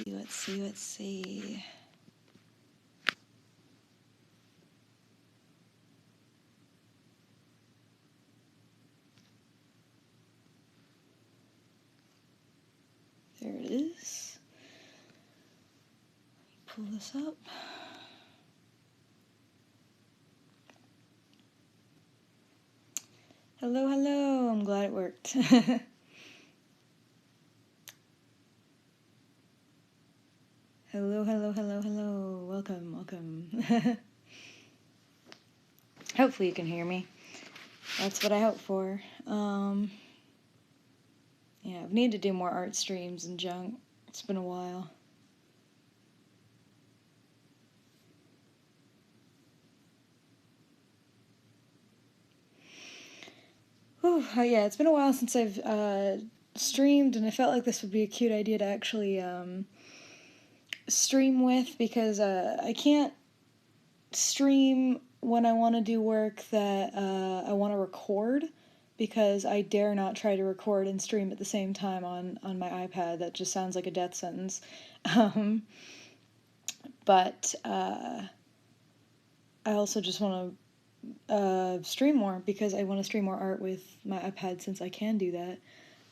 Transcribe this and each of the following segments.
let's see. There it is. Pull this up. Hello, hello. I'm glad it worked. Hello, hello, hello, hello. Welcome, welcome. Hopefully you can hear me. That's what I hope for. Yeah, I've needed to do more art streams and junk. It's been a while. Whew, yeah, it's been a while since I've streamed, and I felt like this would be a cute idea to actually stream with, because I can't stream when I want to do work that I want to record, because I dare not try to record and stream at the same time on my iPad. That just sounds like a death sentence. But I also just want to stream more, because I want to stream more art with my iPad, since I can do that.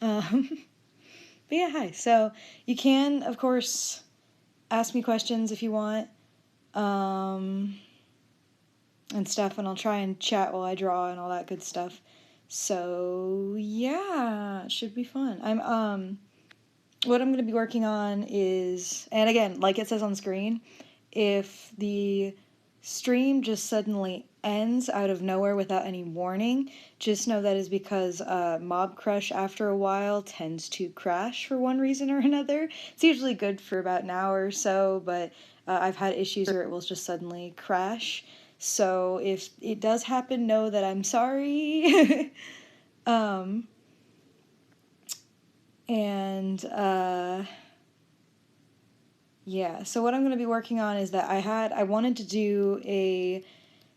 But yeah, hi. So you can, of course, ask me questions if you want, and stuff, and I'll try and chat while I draw and all that good stuff. So yeah, it should be fun. What I'm going to be working on is, and again, like it says on screen, if the stream just suddenly ends out of nowhere without any warning, just know that is because Mob Crush after a while tends to crash for one reason or another. It's usually good for about an hour or so, but I've had issues where it will just suddenly crash. So if it does happen, know that I'm sorry. Yeah, so what I'm going to be working on is that I wanted to do a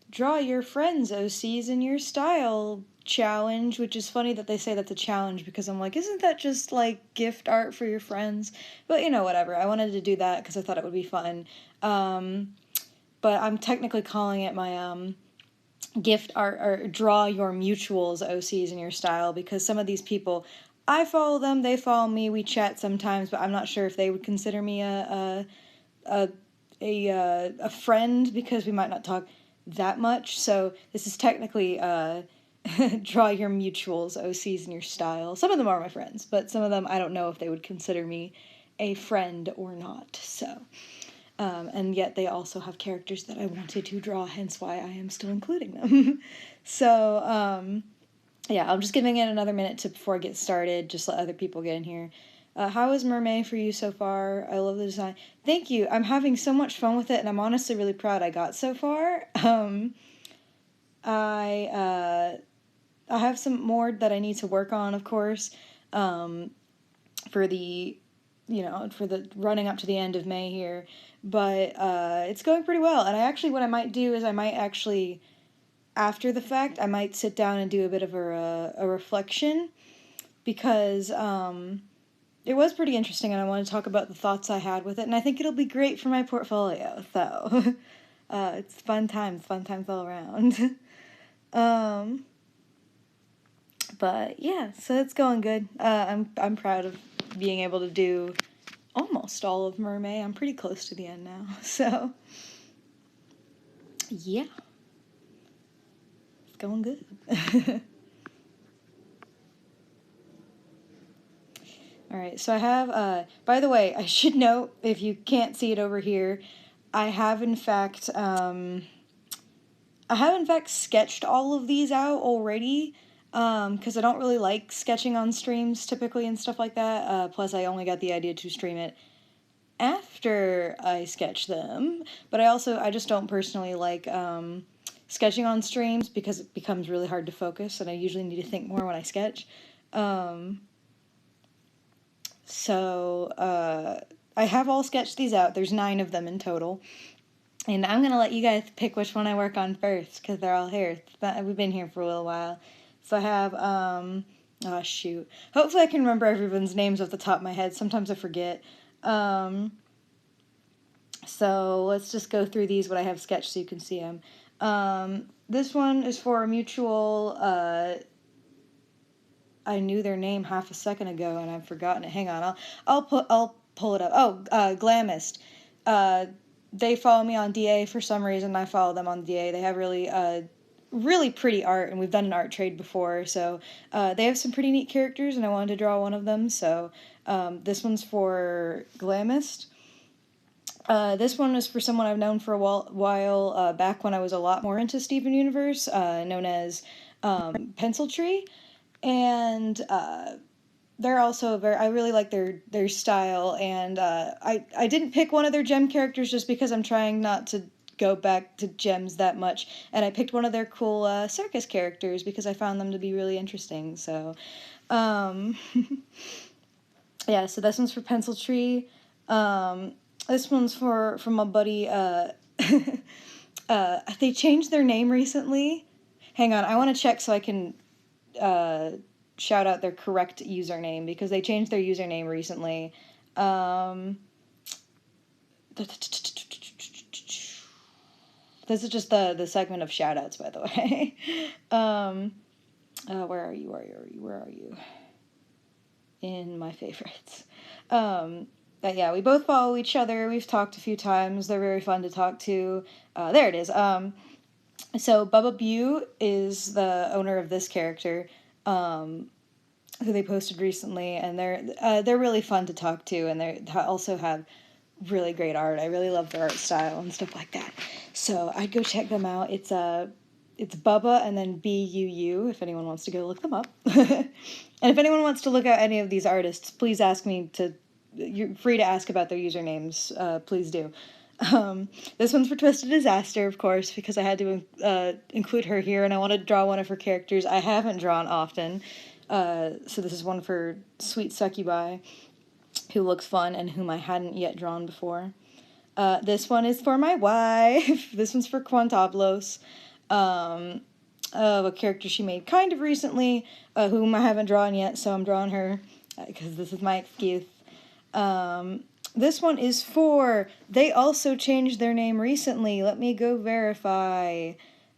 draw your friends OCs in your style challenge, which is funny that they say that's a challenge, because I'm like, isn't that just like gift art for your friends? But you know, whatever. I wanted to do that because I thought it would be fun. But I'm technically calling it my gift art, or draw your mutuals OCs in your style, because some of these people, I follow them, they follow me, we chat sometimes, but I'm not sure if they would consider me a friend, because we might not talk that much. So this is technically draw your mutuals OCs in your style. Some of them are my friends, but some of them I don't know if they would consider me a friend or not. So and yet they also have characters that I wanted to draw, hence why I am still including them. So yeah, I'm just giving it another minute before I get started, just let other people get in here. How is Mermaid for you so far? I love the design. Thank you. I'm having so much fun with it, and I'm honestly really proud I got so far. I have some more that I need to work on, of course, for the running up to the end of May here, but it's going pretty well. And what I might do is after the fact, I might sit down and do a bit of a reflection, because it was pretty interesting, and I want to talk about the thoughts I had with it, and I think it'll be great for my portfolio, so it's fun times all around. But yeah, so it's going good. I'm proud of being able to do almost all of Mermaid. I'm pretty close to the end now, so yeah, it's going good. Alright, so I have, by the way, I should note, if you can't see it over here, I have in fact sketched all of these out already, because I don't really like sketching on streams typically and stuff like that, plus I only got the idea to stream it after I sketch them, but I just don't personally like sketching on streams, because it becomes really hard to focus, and I usually need to think more when I sketch. So I have all sketched these out. There's 9 of them in total. And I'm going to let you guys pick which one I work on first, because they're all here. We've been here for a little while. So I have, oh shoot. Hopefully I can remember everyone's names off the top of my head. Sometimes I forget. So let's just go through these, what I have sketched so you can see them. This one is for a mutual, I knew their name half a second ago and I've forgotten it. Hang on, I'll pull it up. Oh, Glamist. They follow me on DA for some reason. I follow them on DA. They have really pretty art, and we've done an art trade before, so they have some pretty neat characters, and I wanted to draw one of them, so this one's for Glamist. This one is for someone I've known for a while, back when I was a lot more into Steven Universe, known as Pencil Tree, and they're also I really like their style, and I didn't pick one of their gem characters just because I'm trying not to go back to gems that much, and I picked one of their cool circus characters because I found them to be really interesting. So yeah, so this one's for Pencil Tree. This one's for my buddy. They changed their name recently. Hang on, I want to check so I can shout out their correct username, because they changed their username recently. This is just the segment of shoutouts, by the way. Where are you? Where are you? In my favorites. But yeah, we both follow each other. We've talked a few times. They're very fun to talk to. There it is. So Bubba Bew is the owner of this character, who they posted recently, and they're really fun to talk to, and they also have really great art. I really love their art style and stuff like that. So I'd go check them out. It's Bubba and then BUU if anyone wants to go look them up. And if anyone wants to look at any of these artists, please ask me to. You're free to ask about their usernames. Please do. This one's for Twisted Disaster, of course, because I had to include her here, and I wanted to draw one of her characters I haven't drawn often. So this is one for Sweet Succubi, who looks fun and whom I hadn't yet drawn before. This one is for my wife. This one's for Quantablos, a character she made kind of recently, whom I haven't drawn yet, so I'm drawing her, because this is my excuse. This one is for, they also changed their name recently. Let me go verify.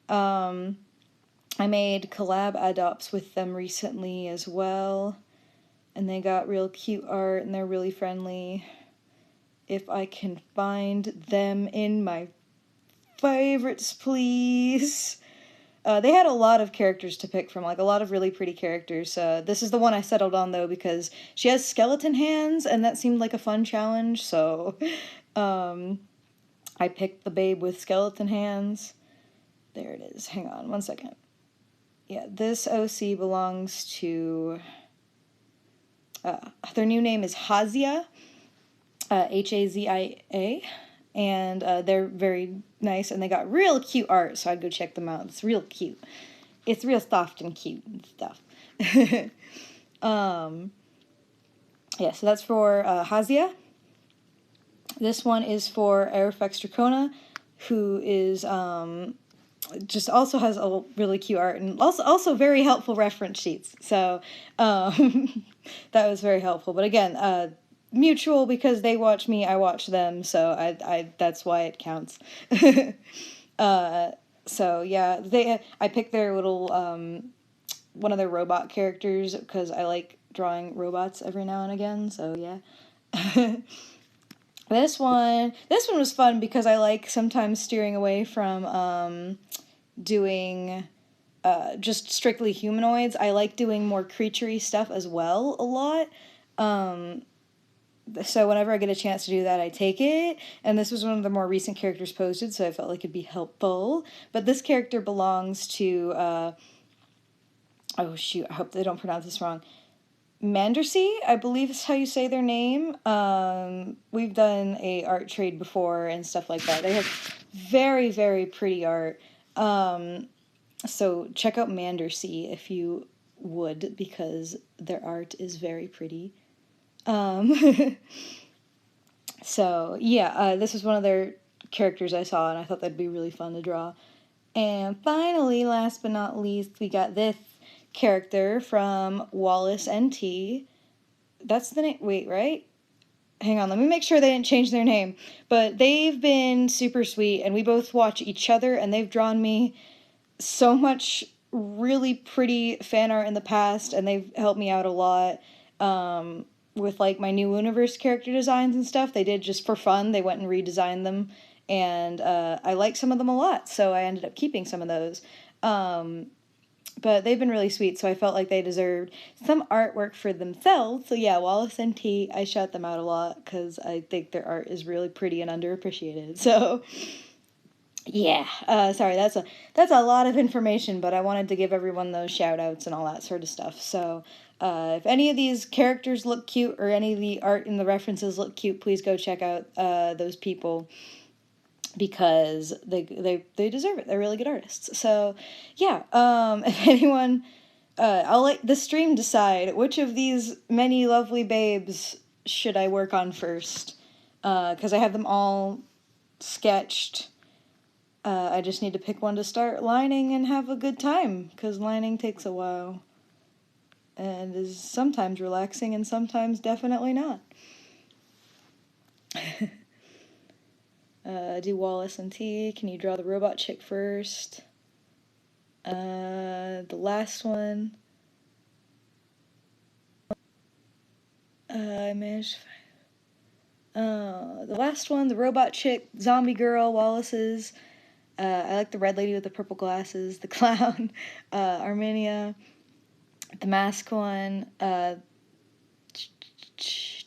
I made collab adopts with them recently as well, and they got real cute art, and they're really friendly. If I can find them in my favorites, please. They had a lot of characters to pick from, like a lot of really pretty characters. This is the one I settled on, though, because she has skeleton hands, and that seemed like a fun challenge, so I picked the babe with skeleton hands. There it is. Hang on one second. Yeah, this OC belongs to... their new name is Hazia, Hazia, and they're very nice, and they got real cute art, so I'd go check them out. It's real cute. It's real soft and cute and stuff. Yeah, so that's for Hazia. This one is for Aerofex Dracona, who is just also has a really cute art, and also very helpful reference sheets. So that was very helpful. But again, mutual, because they watch me, I watch them, so I that's why it counts. So yeah, I picked their little one of their robot characters because I like drawing robots every now and again. So yeah. This one was fun because I like sometimes steering away from doing just strictly humanoids. I like doing more creaturey stuff as well a lot. So whenever I get a chance to do that, I take it. And this was one of the more recent characters posted, so I felt like it'd be helpful. But this character belongs to, oh shoot, I hope they don't pronounce this wrong. Mandersea, I believe is how you say their name. We've done a art trade before and stuff like that. They have very, very pretty art. So check out Mandersea if you would, because their art is very pretty. So yeah, this is one of their characters I saw, and I thought that'd be really fun to draw. And finally, last but not least, we got this character from Wallace NT. That's the name. Wait, right? hang on, let me make sure they didn't change their name. But they've been super sweet, and we both watch each other, and they've drawn me so much really pretty fan art in the past, and they've helped me out a lot with like my new universe character designs and stuff. They did just for fun. They went and redesigned them, and I like some of them a lot, so I ended up keeping some of those. But they've been really sweet, so I felt like they deserved some artwork for themselves. So yeah, Wallace and T, I shout them out a lot because I think their art is really pretty and underappreciated. So yeah, sorry, that's a lot of information, but I wanted to give everyone those shout outs and all that sort of stuff. So if any of these characters look cute or any of the art and the references look cute, please go check out those people, because they deserve it. They're really good artists. So yeah, if anyone, I'll let the stream decide which of these many lovely babes should I work on first, because I have them all sketched. I just need to pick one to start lining and have a good time, because lining takes a while and is sometimes relaxing and sometimes definitely not. Do Wallace and T. Can you draw the robot chick first? The last one. I managed to find. The last one, the robot chick, zombie girl, Wallace's. I like the red lady with the purple glasses, the clown, Armenia, the mask one,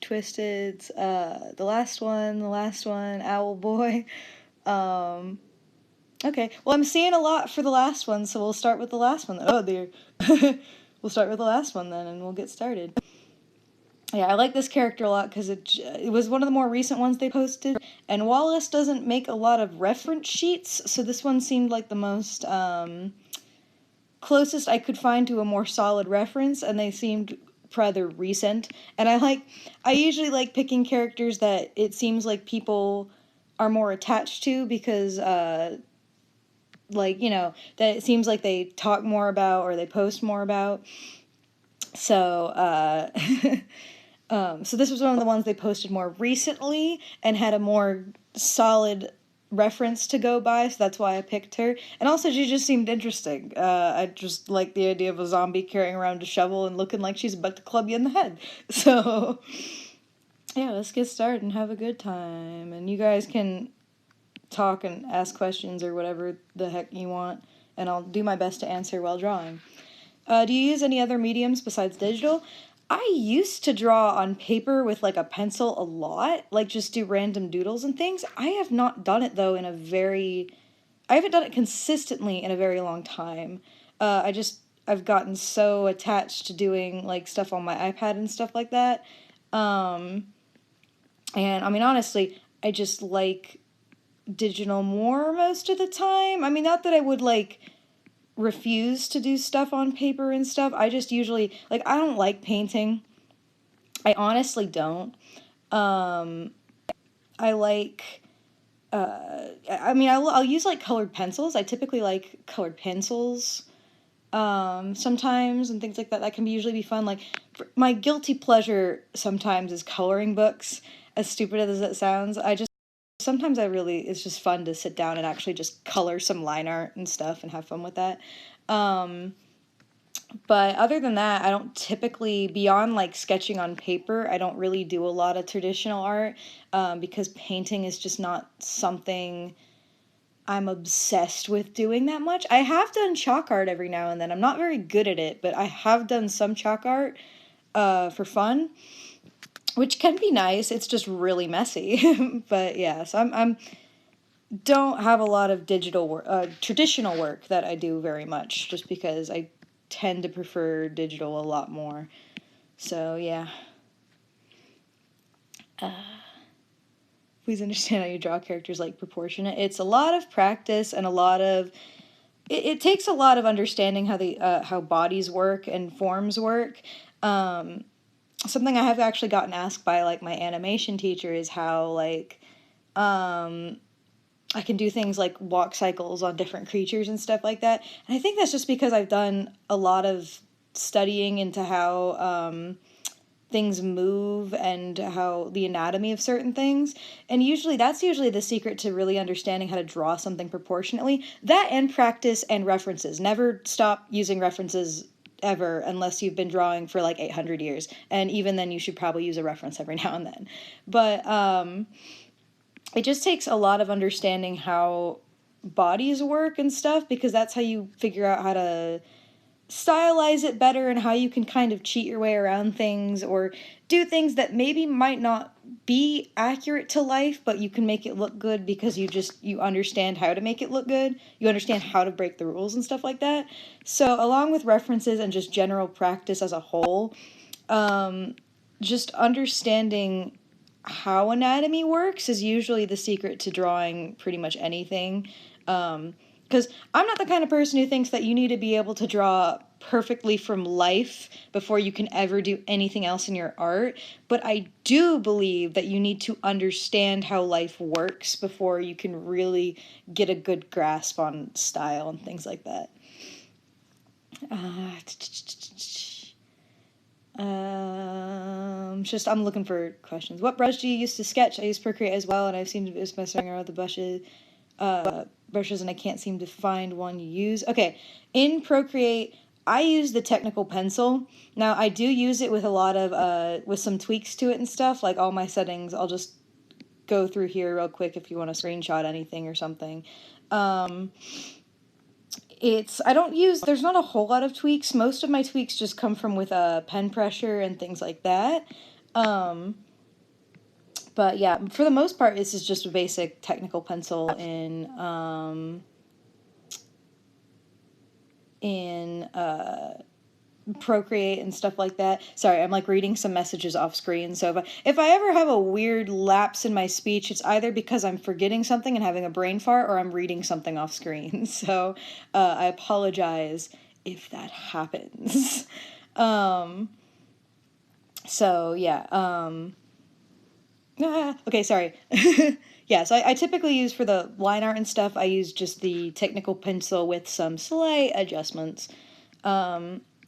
Twisted, the last one, Owl Boy. Okay, well, I'm seeing a lot for the last one, so we'll start with the last one. Oh, dear. We'll start with the last one then, and we'll get started. Yeah, I like this character a lot because it was one of the more recent ones they posted, and Wallace doesn't make a lot of reference sheets, so this one seemed like the most closest I could find to a more solid reference, and they seemed rather recent. And I usually like picking characters that it seems like people are more attached to, because like, you know, that it seems like they talk more about or they post more about. So so this was one of the ones they posted more recently and had a more solid reference to go by, so that's why I picked her. And also, she just seemed interesting. I just like the idea of a zombie carrying around a shovel and looking like she's about to club you in the head. So yeah, let's get started and have a good time. And you guys can talk and ask questions or whatever the heck you want, and I'll do my best to answer while drawing. Do you use any other mediums besides digital? I used to draw on paper with like a pencil a lot, like just do random doodles and things. I have not done it though I haven't done it consistently in a very long time. I've gotten so attached to doing like stuff on my iPad and stuff like that. And I mean, honestly, I just like digital more most of the time. I mean, not that I would like refuse to do stuff on paper and stuff. I just usually, like, I don't like painting. I honestly don't. I like, I mean, I'll use, like, colored pencils. I typically like colored pencils, sometimes, and things like that. That can usually be fun. Like, my guilty pleasure sometimes is coloring books, as stupid as it sounds. Sometimes it's just fun to sit down and actually just color some line art and stuff and have fun with that. But other than that, I don't typically, beyond like sketching on paper, I don't really do a lot of traditional art, because painting is just not something I'm obsessed with doing that much. I have done chalk art every now and then. I'm not very good at it, but I have done some chalk art for fun, which can be nice. It's just really messy. But yeah, so I'm don't have a lot of digital work, traditional work that I do very much, just because I tend to prefer digital a lot more. So yeah. Please understand how you draw characters like proportionate. It's a lot of practice and a lot of it takes a lot of understanding how bodies work and forms work. Something I have actually gotten asked by like my animation teacher is how like I can do things like walk cycles on different creatures and stuff like that. And I think that's just because I've done a lot of studying into how things move and how the anatomy of certain things. And that's usually the secret to really understanding how to draw something proportionately. That and practice and references. Never stop using references ever unless you've been drawing for like 800 years. And even then you should probably use a reference every now and then. But it just takes a lot of understanding how bodies work and stuff, because that's how you figure out how to stylize it better and how you can kind of cheat your way around things or do things that maybe might not be accurate to life, but you can make it look good because you understand how to make it look good. You understand how to break the rules and stuff like that. So along with references and just general practice as a whole, just understanding how anatomy works is usually the secret to drawing pretty much anything. Because I'm not the kind of person who thinks that you need to be able to draw perfectly from life before you can ever do anything else in your art. But I do believe that you need to understand how life works before you can really get a good grasp on style and things like that. I'm looking for questions. What brush do you use to sketch? I use Procreate as well, and I seem to be messing around with the brushes, and I can't seem to find one you use. Okay, in Procreate, I use the technical pencil. Now, I do use it with a lot of, with some tweaks to it and stuff, like all my settings. I'll just go through here real quick if you want to screenshot anything or something. There's not a whole lot of tweaks. Most of my tweaks just come from with pen pressure and things like that. But yeah, for the most part, this is just a basic technical pencil in Procreate and stuff like that. Sorry, I'm like reading some messages off screen. So if I ever have a weird lapse in my speech, it's either because I'm forgetting something and having a brain fart, or I'm reading something off screen. So I apologize if that happens. So yeah. Okay, sorry. Yeah, so I typically use, for the line art and stuff, I use just the technical pencil with some slight adjustments.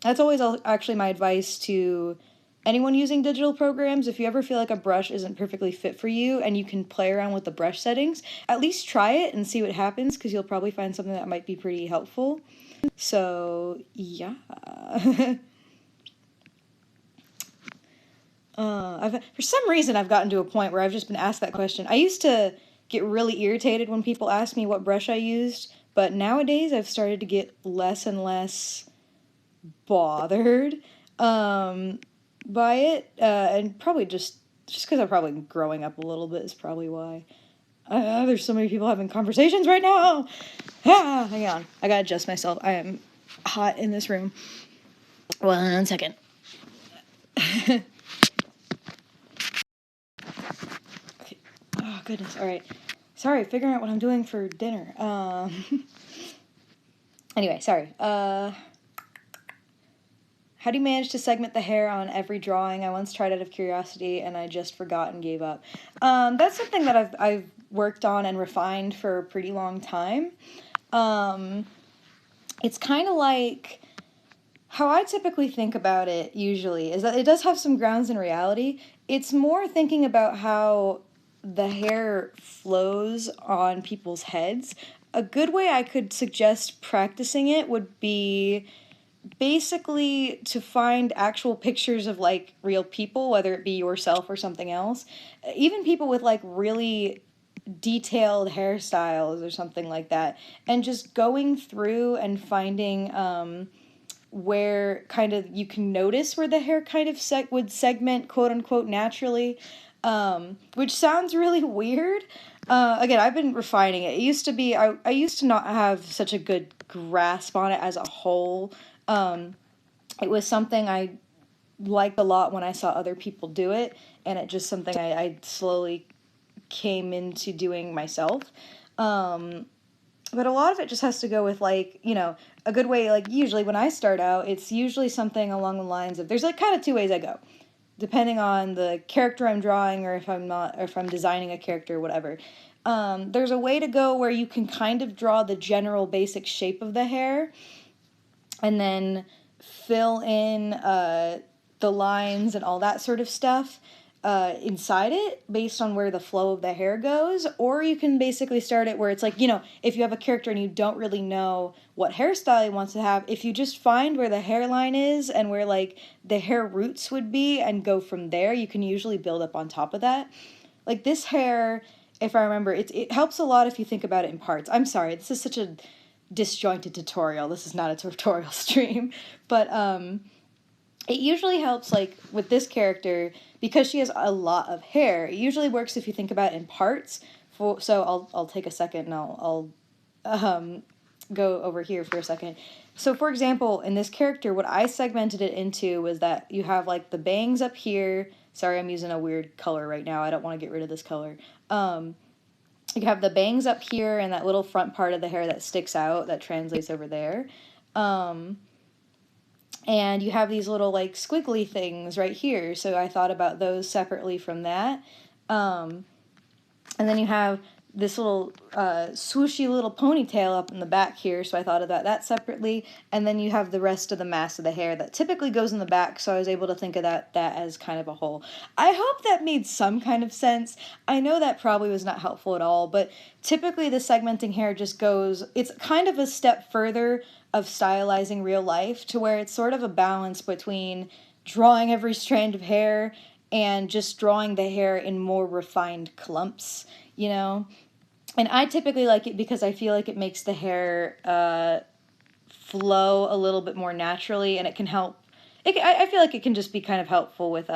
That's always actually my advice to anyone using digital programs. If you ever feel like a brush isn't perfectly fit for you and you can play around with the brush settings, at least try it and see what happens, because you'll probably find something that might be pretty helpful. So, yeah. For some reason, I've gotten to a point where I've just been asked that question. I used to get really irritated when people asked me what brush I used, but nowadays I've started to get less and less bothered by it, and probably just because I'm probably growing up a little bit is probably why. There's so many people having conversations right now. Hang on, I gotta adjust myself. I am hot in this room. 1 second. Okay. Oh goodness. All right. Sorry, figuring out what I'm doing for dinner. Anyway, sorry. How do you manage to segment the hair on every drawing? I once tried out of curiosity and I just forgot and gave up. That's something that I've worked on and refined for a pretty long time. It's kind of like, how I typically think about it usually is that it does have some grounds in reality. It's more thinking about how the hair flows on people's heads. A good way I could suggest practicing it would be basically to find actual pictures of like real people, whether it be yourself or something else, even people with like really detailed hairstyles or something like that, and just going through and finding where kind of you can notice where the hair kind of would segment quote unquote naturally, which sounds really weird. Again, I've been refining it. It used to be, I used to not have such a good grasp on it as a whole. It was something I liked a lot when I saw other people do it, and it just something I slowly came into doing myself. But a lot of it just has to go with, like, you know, a good way, like, usually when I start out, it's usually something along the lines of, there's, like, kind of two ways I go, depending on the character I'm drawing, or if I'm designing a character or whatever. There's a way to go where you can kind of draw the general basic shape of the hair, and then fill in the lines and all that sort of stuff inside it based on where the flow of the hair goes, or you can basically start it where it's like, you know, if you have a character and you don't really know what hairstyle you want to have, if you just find where the hairline is and where like the hair roots would be and go from there, you can usually build up on top of that. Like this hair, if I remember, it helps a lot if you think about it in parts. I'm sorry, this is such a disjointed tutorial. This is not a tutorial stream, but it usually helps, like, with this character, because she has a lot of hair, it usually works if you think about it in parts. So I'll take a second and I'll go over here for a second. So, for example, in this character, what I segmented it into was that you have, like, the bangs up here. Sorry, I'm using a weird color right now. I don't want to get rid of this color. You have the bangs up here and that little front part of the hair that sticks out, that translates over there. And you have these little, like, squiggly things right here, so I thought about those separately from that. And then you have this little swooshy little ponytail up in the back here, so I thought about that separately. And then you have the rest of the mass of the hair that typically goes in the back, so I was able to think of that as kind of a whole. I hope that made some kind of sense. I know that probably was not helpful at all, but typically the segmenting hair just goes, it's kind of a step further of stylizing real life, to where it's sort of a balance between drawing every strand of hair and just drawing the hair in more refined clumps, you know? And I typically like it because I feel like it makes the hair flow a little bit more naturally, and it can help, I feel like it can just be kind of helpful with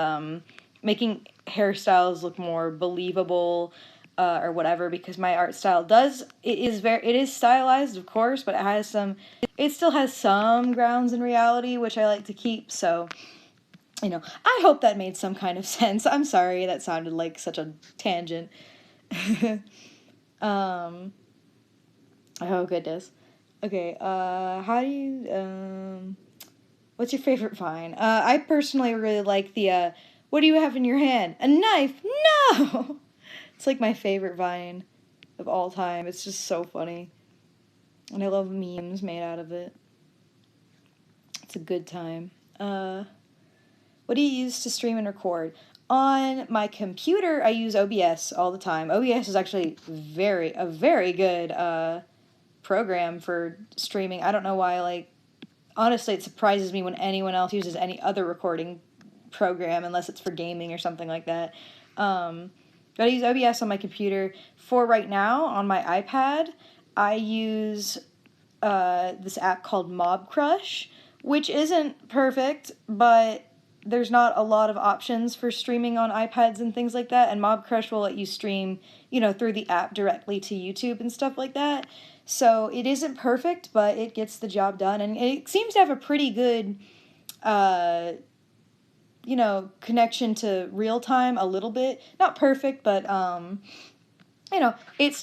making hairstyles look more believable, or whatever, because my art style it is stylized, of course, but it still has some grounds in reality, which I like to keep, so, you know, I hope that made some kind of sense. I'm sorry, that sounded like such a tangent. Oh, goodness. Okay, how do you, what's your favorite vine? I personally really like the, what do you have in your hand? A knife? No! It's like my favorite vine of all time. It's just so funny. And I love memes made out of it. It's a good time. What do you use to stream and record? On my computer, I use OBS all the time. OBS is actually a very good program for streaming. I don't know why, like, honestly, it surprises me when anyone else uses any other recording program, unless it's for gaming or something like that. But I use OBS on my computer. For right now, on my iPad, I use this app called Mob Crush, which isn't perfect, but there's not a lot of options for streaming on iPads and things like that, and Mob Crush will let you stream, you know, through the app directly to YouTube and stuff like that. So it isn't perfect, but it gets the job done, and it seems to have a pretty good you know, connection to real time a little bit. Not perfect, but, you know, it's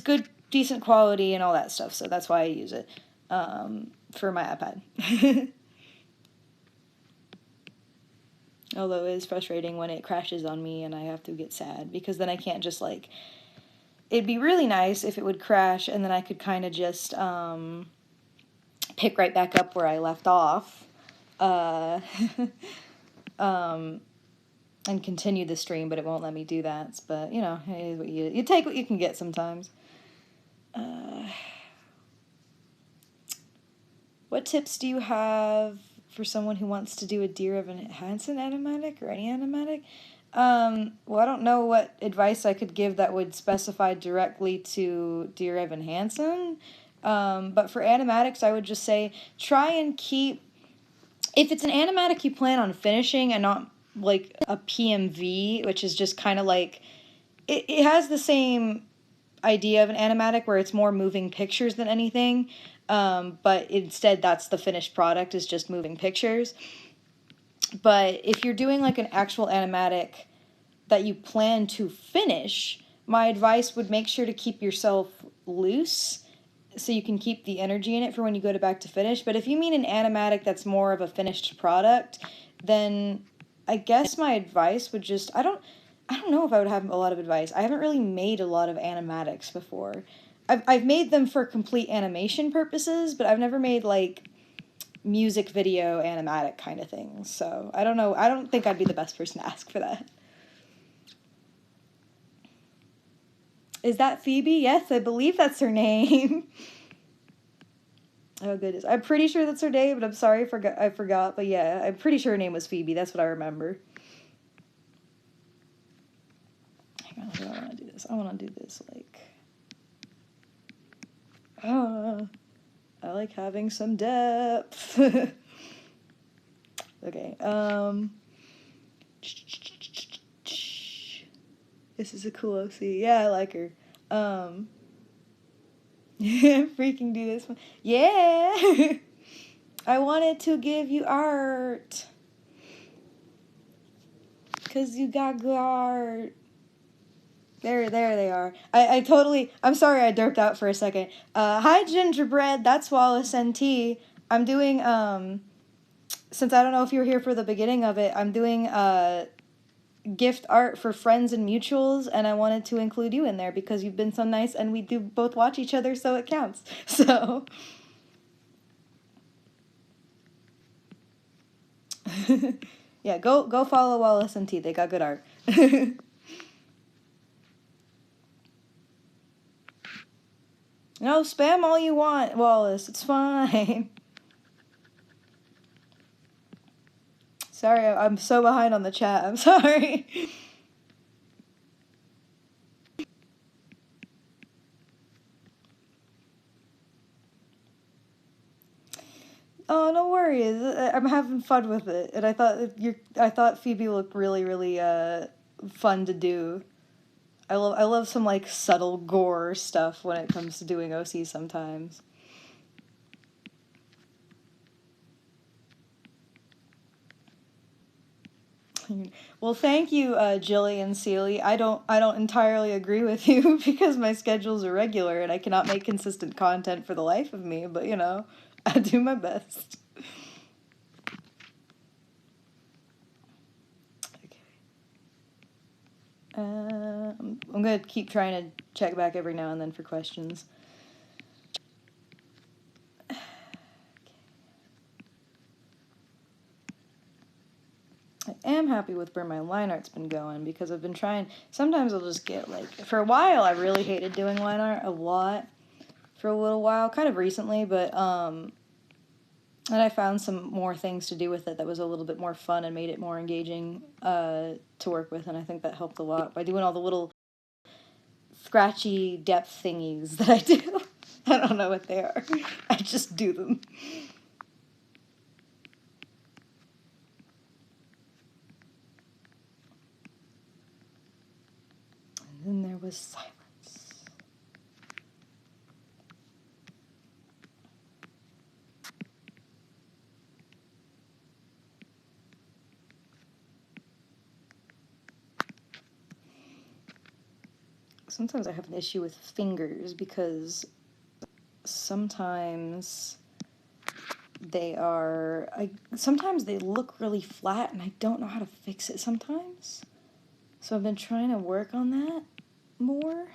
good, decent quality and all that stuff, so that's why I use it, for my iPad. Although it is frustrating when it crashes on me and I have to get sad, because then I can't just, like, it'd be really nice if it would crash and then I could kind of just, pick right back up where I left off, and continue the stream, but it won't let me do that. But, you know, you take what you can get sometimes. What tips do you have for someone who wants to do a Dear Evan Hansen animatic, or any animatic? Well, I don't know what advice I could give that would specify directly to Dear Evan Hansen, but for animatics, I would just say try and keep, if it's an animatic you plan on finishing and not like a PMV, which is just kind of like, it has the same idea of an animatic where it's more moving pictures than anything, but instead that's the finished product, is just moving pictures. But if you're doing like an actual animatic that you plan to finish, my advice would make sure to keep yourself loose so you can keep the energy in it for when you go back to finish. But if you mean an animatic that's more of a finished product, then I guess my advice would just, I don't know if I would have a lot of advice. I haven't really made a lot of animatics before. I've made them for complete animation purposes, but I've never made, like, music video animatic kind of things. So I don't know. I don't think I'd be the best person to ask for that. Is that Phoebe? Yes, I believe that's her name. Oh goodness, I'm pretty sure that's her name, but I'm sorry I forgot. But yeah, I'm pretty sure her name was Phoebe. That's what I remember. Hang on, I want to do this. I want to do this like. I like having some depth. Okay. This is a cool OC. Yeah, I like her. Freaking do this one. Yeah. I wanted to give you art. Cause you got good art. There they are. I totally, I'm sorry I derped out for a second. Hi Gingerbread, that's Wallace NT. I'm doing, since I don't know if you were here for the beginning of it, I'm doing, gift art for friends and mutuals, and I wanted to include you in there because you've been so nice and we do both watch each other, so it counts. So yeah, go follow Wallace and T. They got good art. No, spam all you want, Wallace. It's fine. Sorry, I'm so behind on the chat. I'm sorry. Oh, no worries. I'm having fun with it, and I thought Phoebe looked really, really fun to do. I love some like subtle gore stuff when it comes to doing OC sometimes. Well, thank you, Jilly and Seely. I don't entirely agree with you because my schedule's irregular and I cannot make consistent content for the life of me. But you know, I do my best. Okay. I'm gonna keep trying to check back every now and then for questions. I am happy with where my line art's been going because I've been trying. Sometimes I'll just get like, for a while I really hated doing line art a lot for a little while, kind of recently, but and I found some more things to do with it that was a little bit more fun and made it more engaging to work with, and I think that helped a lot by doing all the little scratchy depth thingies that I do. I don't know what they are. I just do them. And then there was silence. Sometimes I have an issue with fingers because sometimes sometimes they look really flat and I don't know how to fix it sometimes. So I've been trying to work on that more.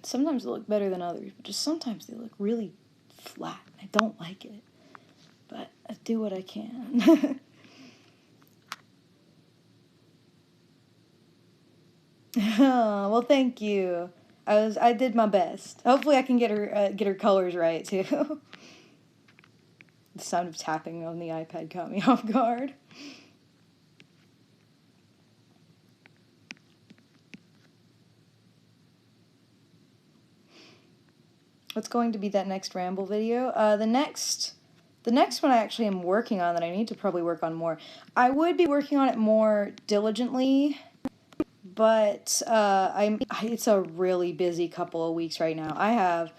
Sometimes they look better than others, but just sometimes they look really flat. I don't like it, but I do what I can. Oh, well, thank you. I did my best. Hopefully I can get her colors right too. The sound of tapping on the iPad caught me off guard. What's going to be that next ramble video? The next one I actually am working on that I need to probably work on more. I would be working on it more diligently, but it's a really busy couple of weeks right now. I have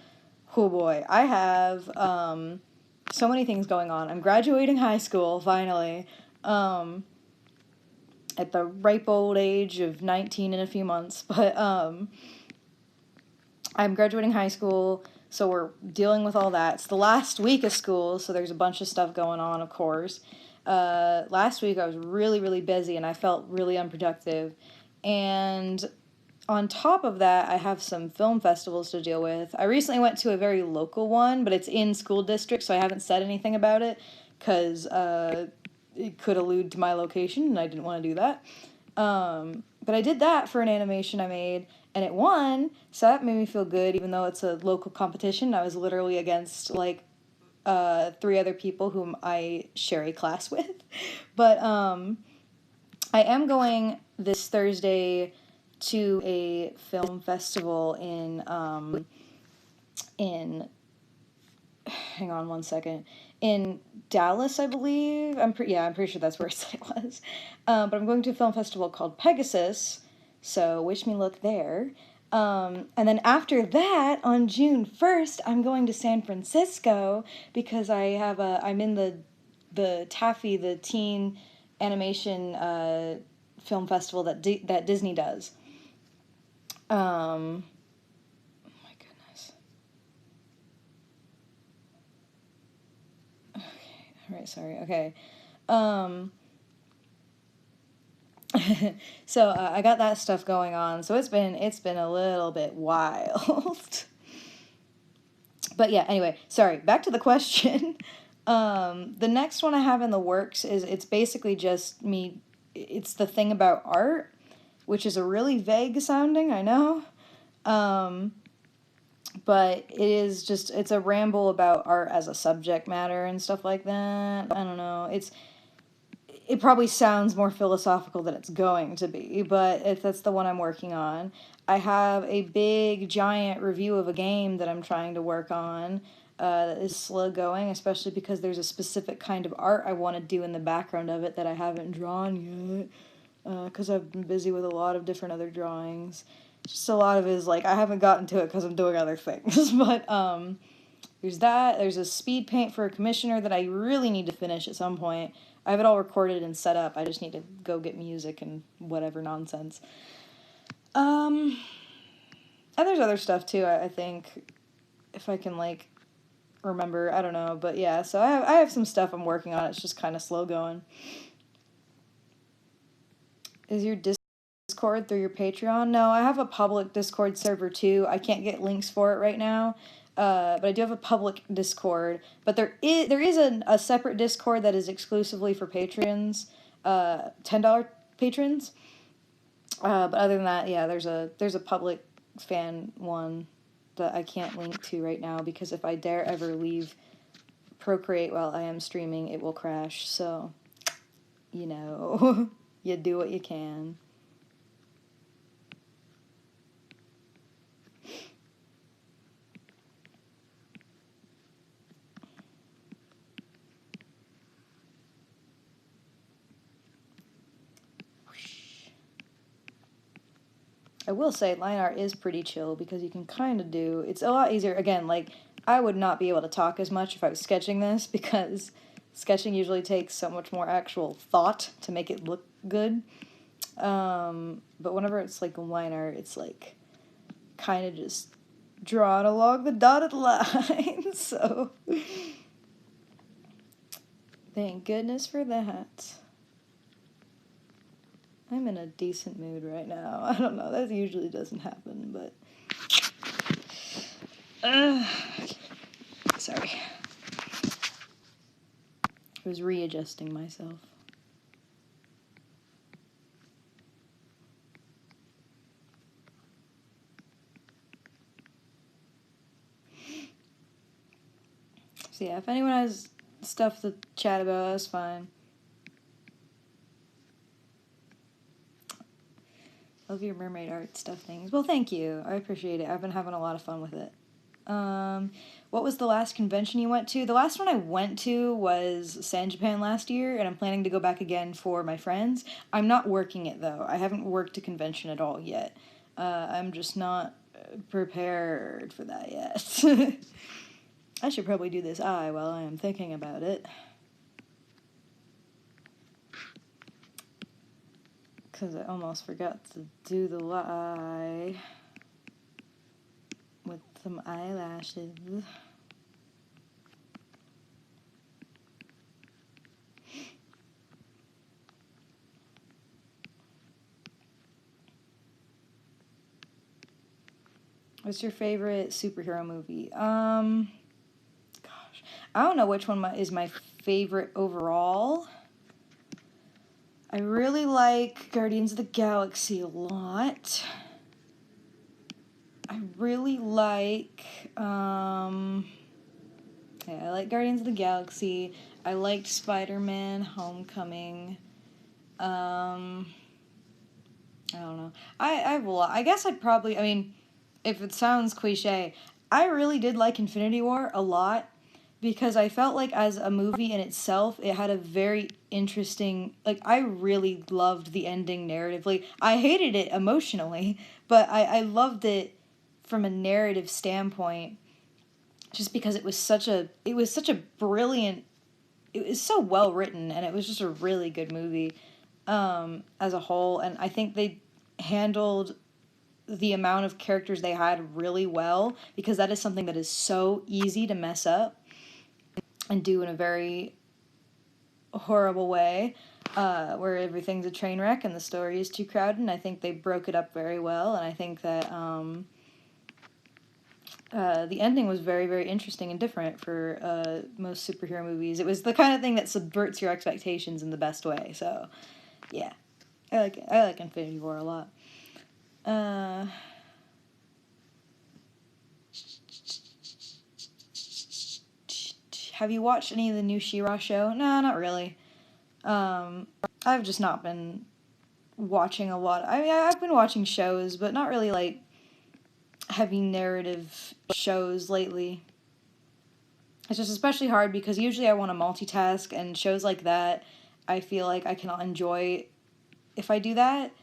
so many things going on. I'm graduating high school finally, at the ripe old age of 19 in a few months, but I'm graduating high school, so we're dealing with all that. It's the last week of school, so there's a bunch of stuff going on, of course. Last week I was really, really busy and I felt really unproductive. And on top of that, I have some film festivals to deal with. I recently went to a very local one, but it's in school district, so I haven't said anything about it because it could allude to my location, and I didn't want to do that. But I did that for an animation I made, and it won, so that made me feel good, even though it's a local competition. I was literally against, like, 3 other people whom I share a class with. But I am going this Thursday to a film festival in hang on one second, in Dallas, I believe. I'm pretty sure that's where it was. But I'm going to a film festival called Pegasus, so wish me luck there. And then after that, on June 1st, I'm going to San Francisco because I'm in the Taffy, the teen animation film festival that Disney does. Oh my goodness. Okay, all right, sorry. Okay. So I got that stuff going on. So it's been a little bit wild. But yeah, anyway, sorry. Back to the question. The next one I have in the works it's basically just me. It's the thing about art, which is a really vague sounding, I know. But it's a ramble about art as a subject matter and stuff like that. I don't know. It probably sounds more philosophical than it's going to be, but that's the one I'm working on. I have a big, giant review of a game that I'm trying to work on that is slow going, especially because there's a specific kind of art I want to do in the background of it that I haven't drawn yet, because I've been busy with a lot of different other drawings. Just a lot of it is like, I haven't gotten to it because I'm doing other things, but there's that. There's a speed paint for a commissioner that I really need to finish at some point. I have it all recorded and set up. I just need to go get music and whatever nonsense. And there's other stuff too, I think, if I can, like, remember. I don't know, but yeah, so I have some stuff I'm working on. It's just kind of slow going. Is your Discord through your Patreon? No, I have a public Discord server too. I can't get links for it right now. But I do have a public Discord. But there is a separate Discord that is exclusively for patrons, $10 patrons. But other than that, yeah, there's a public fan one that I can't link to right now because if I dare ever leave Procreate while I am streaming, it will crash. So, you know, you do what you can. I will say line art is pretty chill because you can kind of do, it's a lot easier. Again, like, I would not be able to talk as much if I was sketching this because sketching usually takes so much more actual thought to make it look good. But whenever it's like line art, it's like kind of just drawn along the dotted line. So thank goodness for that. I'm in a decent mood right now. I don't know, that usually doesn't happen, but... sorry. I was readjusting myself. So yeah, if anyone has stuff to chat about, that's fine. Love your mermaid art stuff things. Well, thank you. I appreciate it. I've been having a lot of fun with it. What was the last convention you went to? The last one I went to was San Japan last year, and I'm planning to go back again for my friends. I'm not working it, though. I haven't worked a convention at all yet. I'm just not prepared for that yet. I should probably do this eye while I am thinking about it. Because I almost forgot to do the eye with some eyelashes. What's your favorite superhero movie? Gosh, I don't know which one is my favorite overall. I really like Guardians of the Galaxy a lot. I really like, yeah, I like Guardians of the Galaxy. I liked Spider-Man Homecoming. I don't know. I have a lot. I guess I'd probably, I mean, if it sounds cliche, I really did like Infinity War a lot because I felt like as a movie in itself, it had a very interesting, like, I really loved the ending narratively. I hated it emotionally, but I loved it from a narrative standpoint just because it was such a brilliant, it was so well written, and it was just a really good movie as a whole, and I think they handled the amount of characters they had really well, because that is something that is so easy to mess up and do in a very horrible way, where everything's a train wreck and the story is too crowded, and I think they broke it up very well, and I think that the ending was very, very interesting and different for most superhero movies. It was the kind of thing that subverts your expectations in the best way, so yeah. I like it. I like Infinity War a lot. Have you watched any of the new She-Ra show? No, not really. I've just not been watching a lot. I mean, I've been watching shows, but not really, like, heavy narrative shows lately. It's just especially hard because usually I want to multitask, and shows like that, I feel like I cannot enjoy if I do that.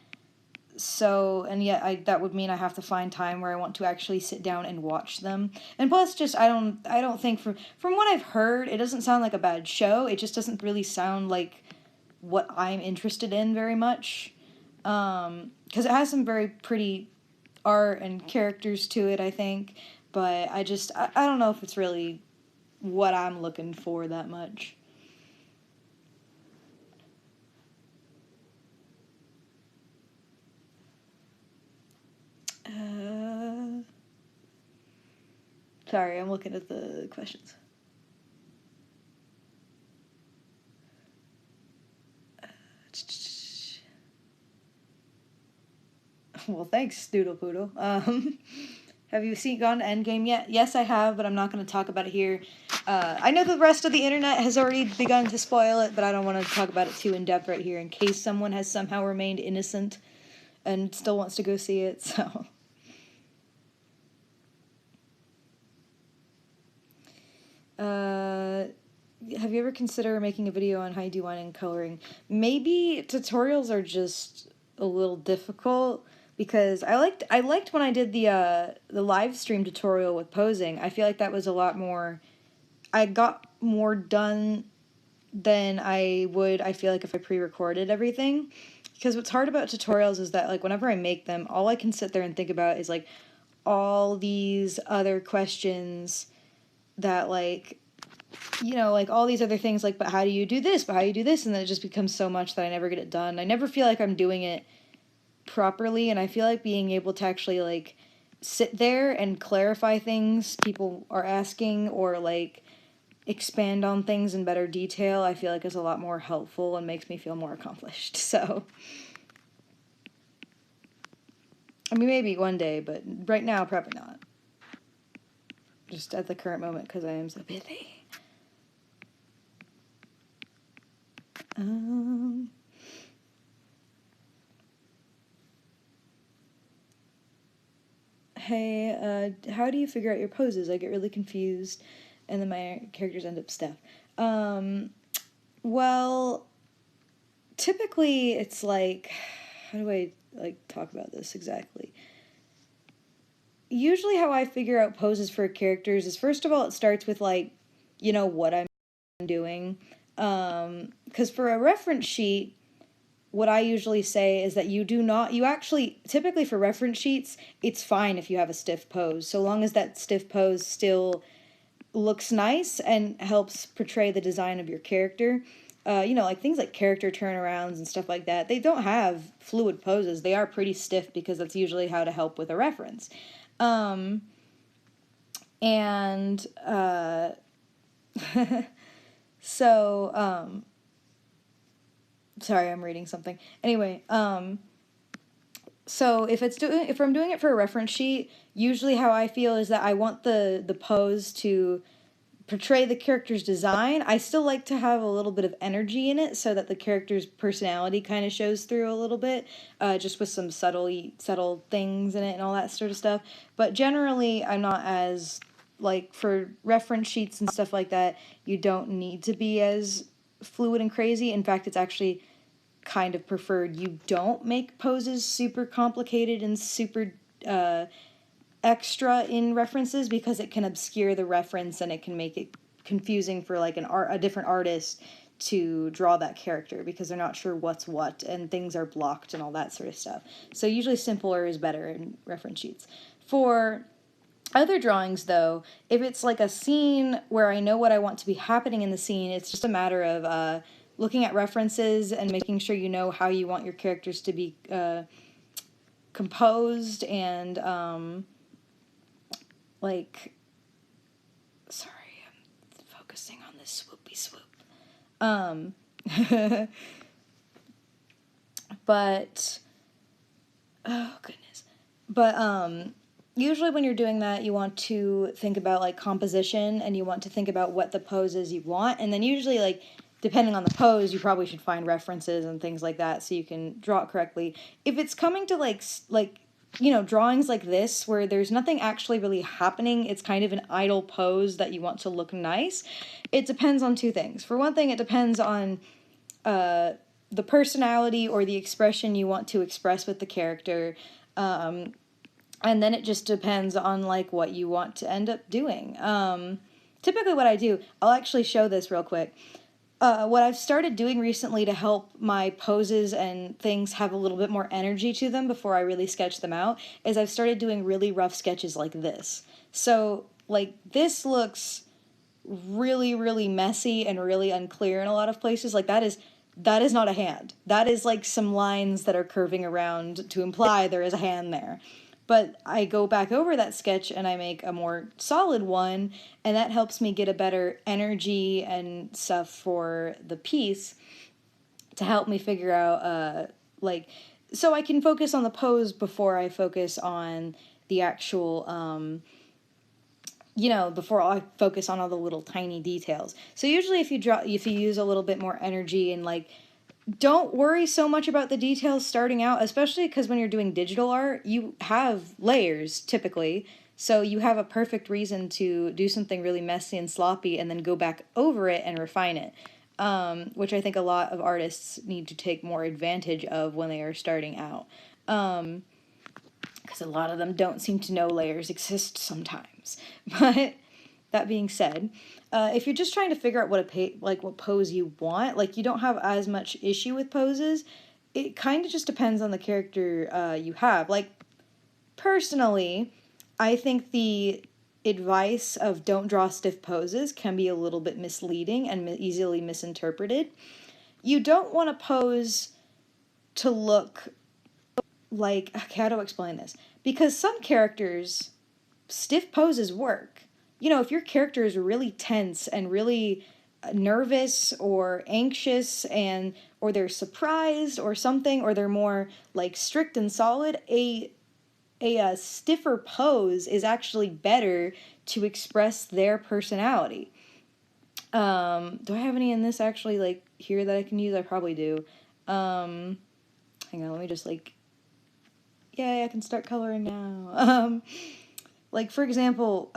So, and yet that would mean I have to find time where I want to actually sit down and watch them. And plus, just I don't think from what I've heard, it doesn't sound like a bad show. It just doesn't really sound like what I'm interested in very much. Because it has some very pretty art and characters to it, I think. But I don't know if it's really what I'm looking for that much. Sorry, I'm looking at the questions. Well, thanks, Doodle Poodle. Have you gone to Endgame yet? Yes, I have, but I'm not going to talk about it here. I know the rest of the internet has already begun to spoil it, but I don't want to talk about it too in depth right here in case someone has somehow remained innocent and still wants to go see it, so... Have you ever considered making a video on how you do wine and coloring? Maybe tutorials are just a little difficult because I liked when I did the live stream tutorial with posing. I feel like that was a lot more, I got more done than I feel like if I pre-recorded everything. Because what's hard about tutorials is that, like, whenever I make them, all I can sit there and think about is, like, all these other questions that, like, you know, like, all these other things, like, but how do you do this, but how do you do this, and then it just becomes so much that I never get it done. I never feel like I'm doing it properly, and I feel like being able to actually, like, sit there and clarify things people are asking, or, like, expand on things in better detail, I feel like is a lot more helpful and makes me feel more accomplished, so... I mean, maybe one day, but right now, probably not. Just at the current moment, because I am so busy. Hey, how do you figure out your poses? I get really confused, and then my characters end up stiff. Well, typically it's like, how do I, like, talk about this exactly? Usually how I figure out poses for characters is, first of all, it starts with, like, you know, what I'm doing. Because for a reference sheet, what I usually say is that you actually, typically for reference sheets, it's fine if you have a stiff pose, so long as that stiff pose still looks nice and helps portray the design of your character. You know, like things like character turnarounds and stuff like that, they don't have fluid poses. They are pretty stiff because that's usually how to help with a reference. Um, and, so, sorry, I'm reading something. Anyway, so if I'm doing it for a reference sheet, usually how I feel is that I want the pose to portray the character's design. I still like to have a little bit of energy in it so that the character's personality kind of shows through a little bit, just with some subtle things in it and all that sort of stuff. But generally, I'm not as, like, for reference sheets and stuff like that, you don't need to be as fluid and crazy. In fact, it's actually kind of preferred you don't make poses super complicated and super extra in references, because it can obscure the reference and it can make it confusing for like a different artist to draw that character, because they're not sure what's what and things are blocked and all that sort of stuff. So usually simpler is better in reference sheets. For other drawings, though, if it's like a scene where I know what I want to be happening in the scene, it's just a matter of looking at references and making sure you know how you want your characters to be composed and like, sorry, I'm focusing on this swoopy swoop. But, oh goodness. But, usually when you're doing that, you want to think about like composition, and you want to think about what the poses you want, and then usually, like, depending on the pose, you probably should find references and things like that so you can draw it correctly. If it's coming to like drawings like this where there's nothing actually really happening, it's kind of an idle pose that you want to look nice, it depends on two things. For one thing, it depends on the personality or the expression you want to express with the character, and then it just depends on like what you want to end up doing. Typically what I do, I'll actually show this real quick. What I've started doing recently to help my poses and things have a little bit more energy to them before I really sketch them out is I've started doing really rough sketches like this. So, like, this looks really, really messy and really unclear in a lot of places. Like, that is not a hand. That is, like, some lines that are curving around to imply there is a hand there. But I go back over that sketch and I make a more solid one, and that helps me get a better energy and stuff for the piece to help me figure out, so I can focus on the pose before I focus on the actual, before I focus on all the little tiny details. So usually if you use a little bit more energy and, like, don't worry so much about the details starting out, especially because when you're doing digital art, you have layers typically. So you have a perfect reason to do something really messy and sloppy and then go back over it and refine it, which I think a lot of artists need to take more advantage of when they are starting out. Because a lot of them don't seem to know layers exist sometimes. But that being said, if you're just trying to figure out what pose you want, like, you don't have as much issue with poses. It kind of just depends on the character you have. Like, personally, I think the advice of don't draw stiff poses can be a little bit misleading and easily misinterpreted. You don't want a pose to look like, okay, how do I explain this? Because some characters, stiff poses work. If your character is really tense and really nervous or anxious or they're surprised or something, or they're more like strict and solid, a stiffer pose is actually better to express their personality. Do I have any in this actually, like, here that I can use? I probably do. Hang on, let me just, like, yay, I can start coloring now. Like, for example,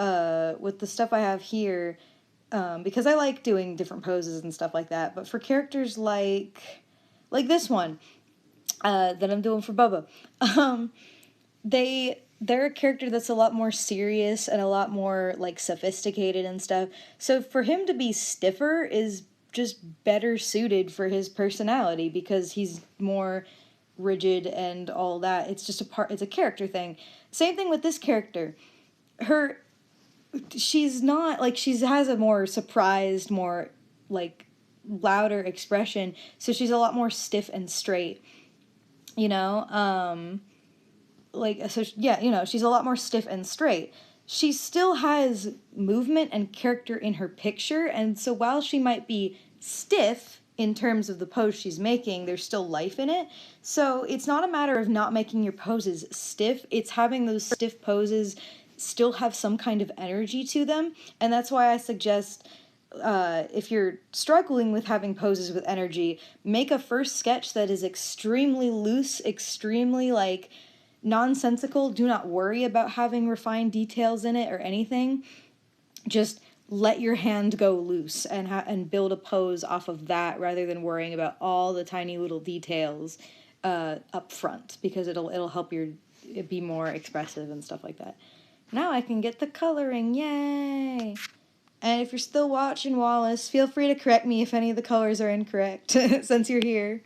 with the stuff I have here, because I like doing different poses and stuff like that, but for characters like this one, that I'm doing for Bubba, they're a character that's a lot more serious and a lot more, like, sophisticated and stuff, so for him to be stiffer is just better suited for his personality, because he's more rigid and all that. It's just it's a character thing. Same thing with this character. She's not, like, she has a more surprised, more, like, louder expression, so she's a lot more stiff and straight, like, so yeah, you know, she's a lot more stiff and straight. She still has movement and character in her picture, and so while she might be stiff in terms of the pose she's making, there's still life in it. So it's not a matter of not making your poses stiff, it's having those stiff poses still have some kind of energy to them, and that's why I suggest, if you're struggling with having poses with energy, make a first sketch that is extremely loose, extremely, like, nonsensical. Do not worry about having refined details in it or anything. Just let your hand go loose and build a pose off of that, rather than worrying about all the tiny little details up front, because it'll help your it be more expressive and stuff like that. Now I can get the coloring, yay! And if you're still watching, Wallace, feel free to correct me if any of the colors are incorrect, since you're here.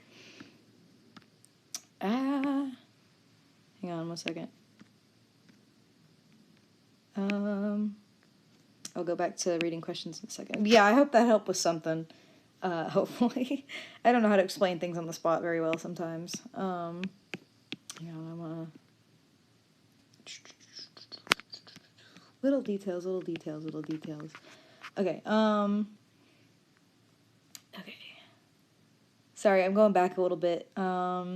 Hang on 1 second. I'll go back to reading questions in a second. Yeah, I hope that helped with something. Hopefully. I don't know how to explain things on the spot very well sometimes. Hang on, I wanna... Little details. Okay, okay. Sorry, I'm going back a little bit. How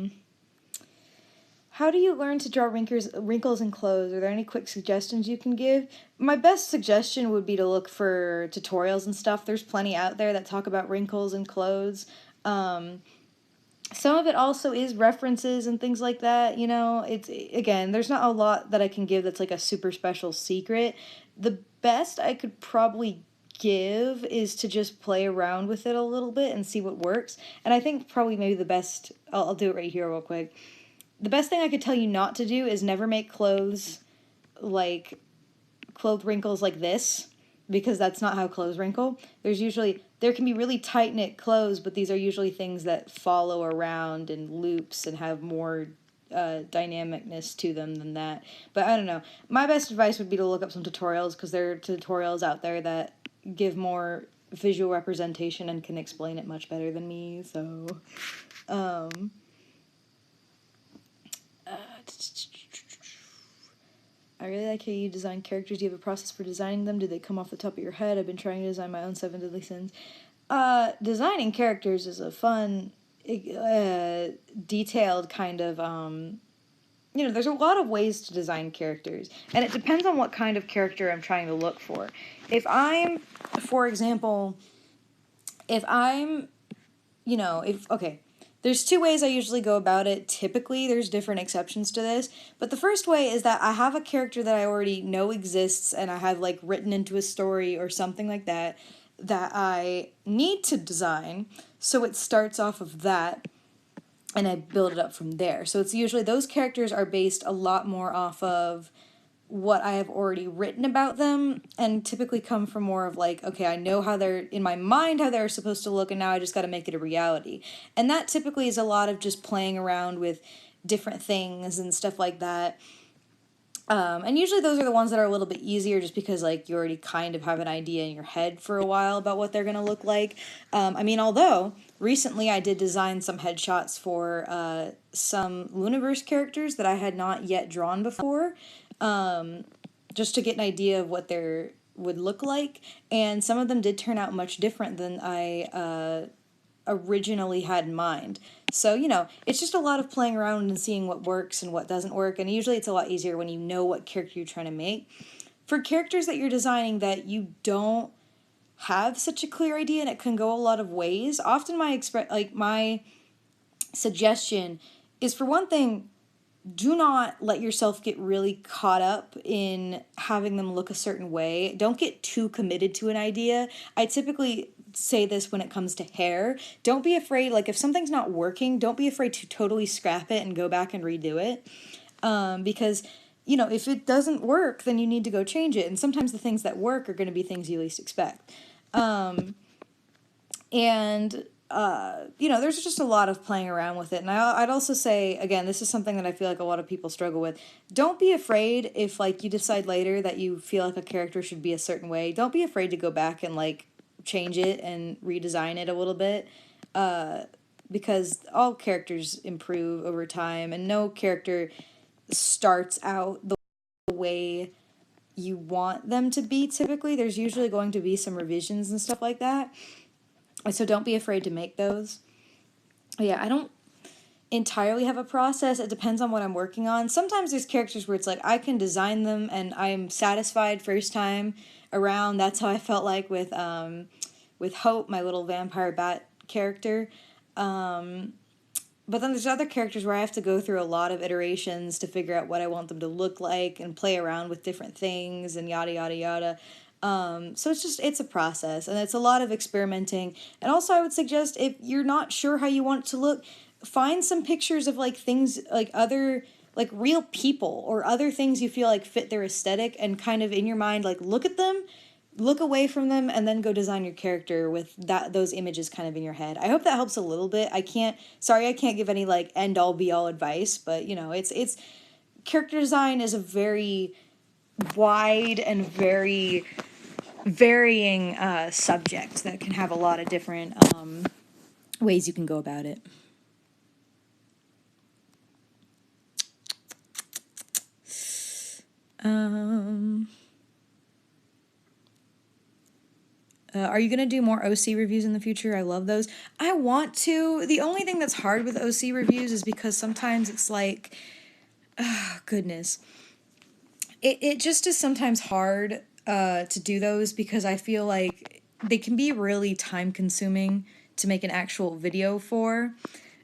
do you learn to draw wrinkles in clothes? Are there any quick suggestions you can give? My best suggestion would be to look for tutorials and stuff. There's plenty out there that talk about wrinkles in clothes. Some of it also is references and things like that, you know. It's, again, there's not a lot that I can give that's like a super special secret. The best I could probably give is to just play around with it a little bit and see what works. And I think probably maybe the best, I'll do it right here real quick. The best thing I could tell you not to do is never make clothes like clothes wrinkles like this, because that's not how clothes wrinkle. There can be really tight-knit clothes, but these are usually things that follow around in loops and have more dynamicness to them than that. But I don't know. My best advice would be to look up some tutorials, because there are tutorials out there that give more visual representation and can explain it much better than me, so... I really like how you design characters. Do you have a process for designing them? Do they come off the top of your head? I've been trying to design my own 7 Deadly Sins. Designing characters is a fun, detailed kind of, you know, there's a lot of ways to design characters, and it depends on what kind of character I'm trying to look for. For example, okay, there's 2 ways I usually go about it. Typically, there's different exceptions to this, but the first way is that I have a character that I already know exists, and I have, like, written into a story or something like that, that I need to design, so it starts off of that, and I build it up from there. So it's usually, those characters are based a lot more off of what I have already written about them, and typically come from more of like, okay, I know how they're, in my mind, how they're supposed to look, and now I just got to make it a reality. And that typically is a lot of just playing around with different things and stuff like that. And usually those are the ones that are a little bit easier, just because, like, you already kind of have an idea in your head for a while about what they're going to look like. I mean, although recently I did design some headshots for some Luniverse characters that I had not yet drawn before, just to get an idea of what they would look like, and some of them did turn out much different than I originally had in mind. So, you know, it's just a lot of playing around and seeing what works and what doesn't work, and usually it's a lot easier when you know what character you're trying to make. For characters that you're designing that you don't have such a clear idea, and it can go a lot of ways, often my suggestion is, for one thing, do not let yourself get really caught up in having them look a certain way. Don't get too committed to an idea. I typically say this when it comes to hair. Don't be afraid, like, if something's not working, don't be afraid to totally scrap it and go back and redo it. Because, you know, if it doesn't work, then you need to go change it. And sometimes the things that work are going to be things you least expect. You know, there's just a lot of playing around with it. And I'd also say, again, this is something that I feel like a lot of people struggle with. Don't be afraid if, like, you decide later that you feel like a character should be a certain way. Don't be afraid to go back and, like, change it and redesign it a little bit. Because all characters improve over time, and no character starts out the way you want them to be typically. There's usually going to be some revisions and stuff like that. So don't be afraid to make those. Yeah, I don't entirely have a process. It depends on what I'm working on. Sometimes there's characters where it's like I can design them and I'm satisfied first time around. That's how I felt like with Hope, my little vampire bat character. But then there's other characters where I have to go through a lot of iterations to figure out what I want them to look like and play around with different things and yada yada yada. So it's a process, and it's a lot of experimenting. And also I would suggest, if you're not sure how you want it to look, find some pictures of like things, like other, like real people or other things you feel like fit their aesthetic, and kind of in your mind like look at them, look away from them, and then go design your character with those images kind of in your head. I hope that helps a little bit. I can't give any like end all be all advice, but you know, it's character design is a very wide and very varying subject that can have a lot of different ways you can go about it. Are you going to do more OC reviews in the future? I love those. I want to. The only thing that's hard with OC reviews is because sometimes it's like, oh, goodness. It just is sometimes hard to do those, because I feel like they can be really time consuming to make an actual video for,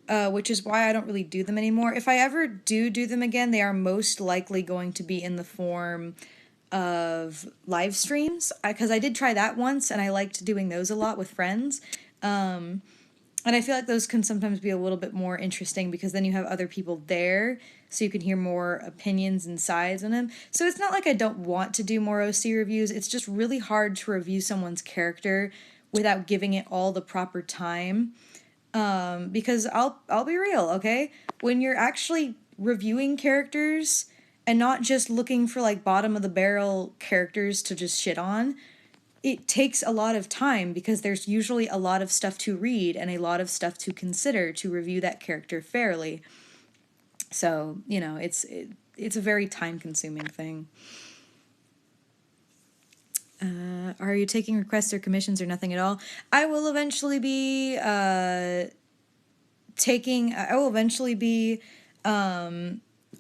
which is why I don't really do them anymore. If I ever do them again, they are most likely going to be in the form of live streams, because I did try that once and I liked doing those a lot with friends. And I feel like those can sometimes be a little bit more interesting, because then you have other people there, so you can hear more opinions and sides on them. So it's not like I don't want to do more OC reviews. It's just really hard to review someone's character without giving it all the proper time. Because I'll be real, okay? When you're actually reviewing characters and not just looking for like bottom of the barrel characters to just shit on, it takes a lot of time, because there's usually a lot of stuff to read and a lot of stuff to consider to review that character fairly. So, you know, it's a very time-consuming thing. Are you taking requests or commissions or nothing at all? I will eventually be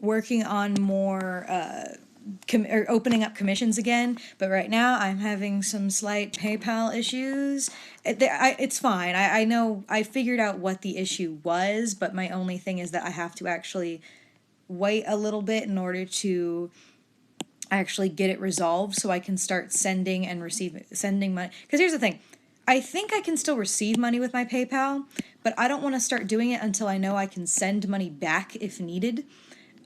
working on more or opening up commissions again, but right now I'm having some slight PayPal issues. It's fine. I know I figured out what the issue was, but my only thing is that I have to actually wait a little bit in order to actually get it resolved, so I can start sending money. Because here's the thing. I think I can still receive money with my PayPal, but I don't want to start doing it until I know I can send money back if needed.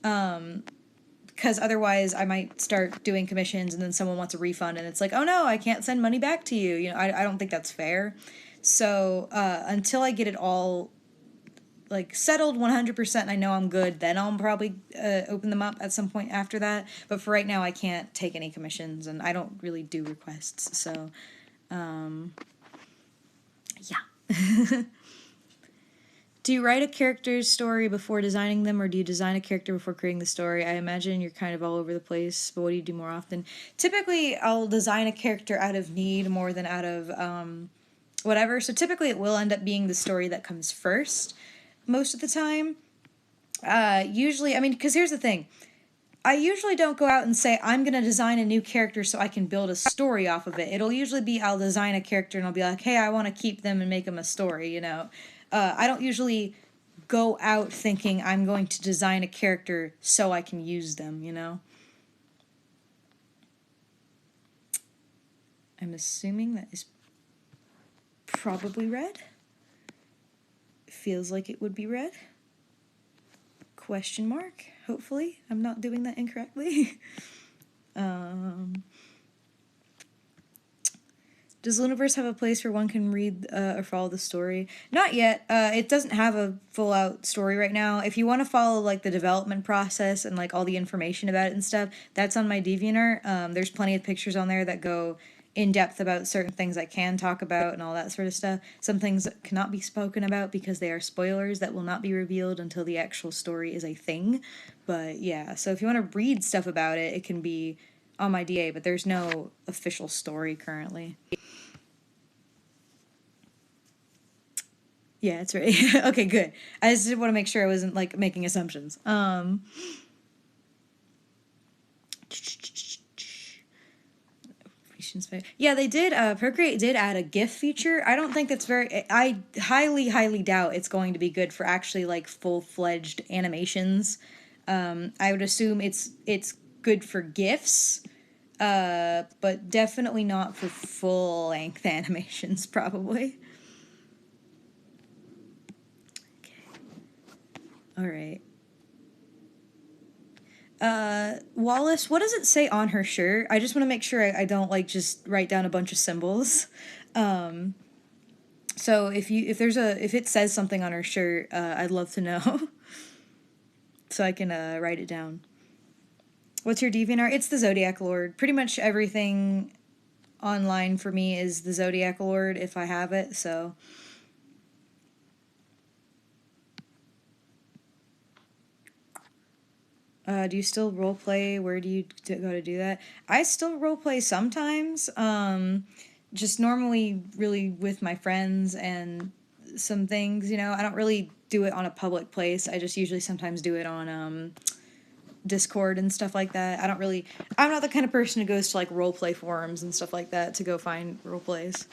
Because otherwise I might start doing commissions and then someone wants a refund and it's like, oh no, I can't send money back to you. You know, I don't think that's fair. So until I get it all like settled 100% and I know I'm good, then I'll probably open them up at some point after that. But for right now, I can't take any commissions, and I don't really do requests. So, yeah. Do you write a character's story before designing them, or do you design a character before creating the story? I imagine you're kind of all over the place, but what do you do more often? Typically, I'll design a character out of need more than out of whatever. So typically, it will end up being the story that comes first most of the time. Usually, I mean, because here's the thing. I usually don't go out and say, I'm going to design a new character so I can build a story off of it. It'll usually be, I'll design a character and I'll be like, hey, I want to keep them and make them a story, you know. I don't usually go out thinking I'm going to design a character so I can use them, you know. I'm assuming that is probably red. Feels like it would be red. Question mark. Hopefully I'm not doing that incorrectly. Does Luniverse have a place where one can read or follow the story? Not yet. It doesn't have a full-out story right now. If you want to follow like the development process and like all the information about it and stuff, that's on my DeviantArt. There's plenty of pictures on there that go in depth about certain things I can talk about and all that sort of stuff. Some things that cannot be spoken about because they are spoilers that will not be revealed until the actual story is a thing. But yeah, so if you want to read stuff about it, it can be on my DA, but there's no official story currently. Yeah, it's right. Okay, good. I just want to make sure I wasn't like making assumptions. Yeah, they did. Procreate did add a GIF feature. I don't think that's very. I highly doubt it's going to be good for actually like full-fledged animations. I would assume it's good for GIFs, but definitely not for full-length animations. Probably. Okay. All right. Wallace, what does it say on her shirt? I just want to make sure I don't like just write down a bunch of symbols. So if it says something on her shirt, I'd love to know. So I can write it down. What's your DeviantArt? It's the Zodiac Lord. Pretty much everything online for me is the Zodiac Lord if I have it, so. Do you still roleplay? Where do you go to do that? I still roleplay sometimes. Just normally really with my friends and some things, you know. I don't really do it on a public place. I just usually sometimes do it on Discord and stuff like that. I'm not the kind of person who goes to like roleplay forums and stuff like that to go find roleplays.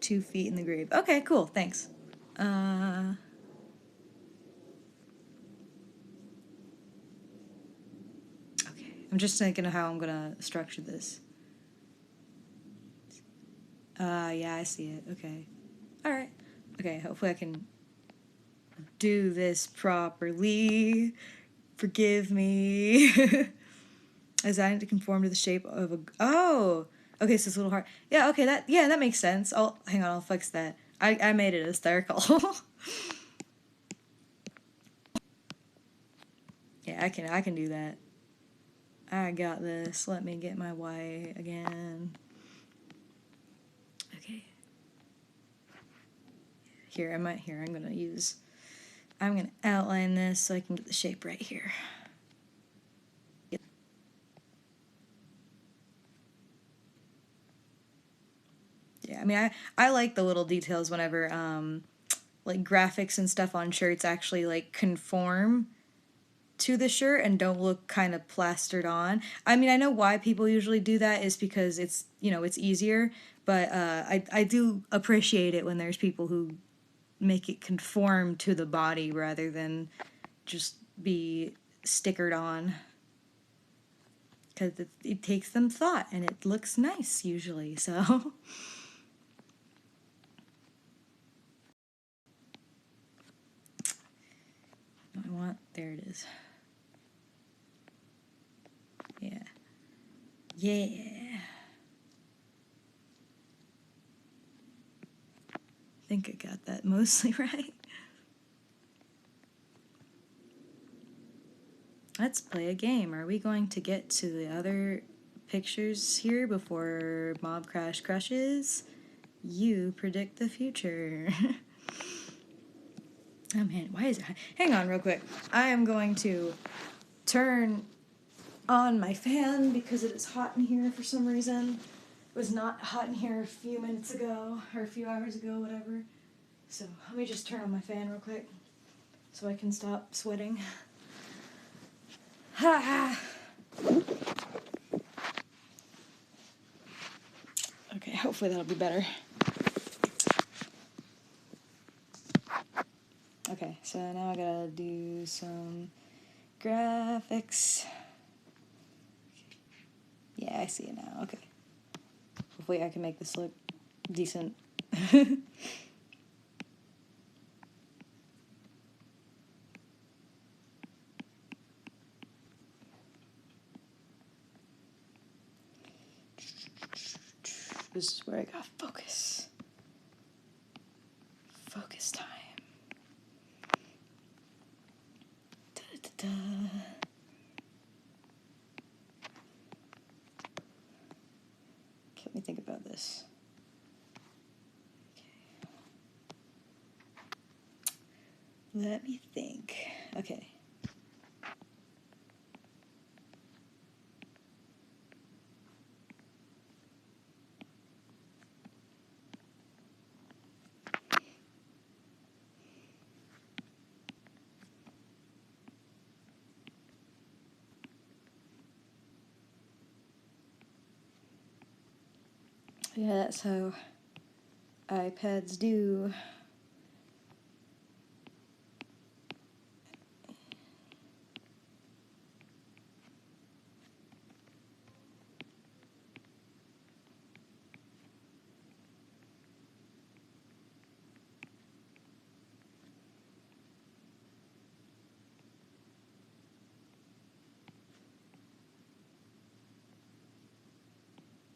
2 feet in the grave. Okay, cool. Thanks. Okay, I'm just thinking of how I'm gonna structure this. Yeah, I see it. Okay. All right. Okay, hopefully I can do this properly. Forgive me. Designed to conform to the shape of a. Oh! Okay, so it's a little hard. Yeah, okay, that makes sense. Hang on, I'll fix that. I made it a circle. Yeah, I can do that. I got this. Let me get my white again. Okay. I'm gonna outline this so I can get the shape right here. Yeah, I mean, I like the little details whenever like graphics and stuff on shirts actually like conform to the shirt and don't look kind of plastered on. I mean, I know why people usually do that is because it's, you know, it's easier, but I do appreciate it when there's people who make it conform to the body rather than just be stickered on. Because it takes them thought and it looks nice usually, so. There it is. Yeah. Yeah. I think I got that mostly right. Let's play a game. Are we going to get to the other pictures here before Mob Crash crushes? You predict the future. Oh man, why is it? Hang on real quick. I am going to turn on my fan because it is hot in here for some reason. It was not hot in here a few minutes ago, or a few hours ago, whatever. So let me just turn on my fan real quick so I can stop sweating. Ha ha! Okay, hopefully that'll be better. Okay, so now I gotta do some graphics. Yeah, I see it now. Okay. Hopefully I can make this look decent. This is where I got focus. Focus time. Da-da-da. Let me think about this. Let me think. Okay. Yeah, that's how iPads do.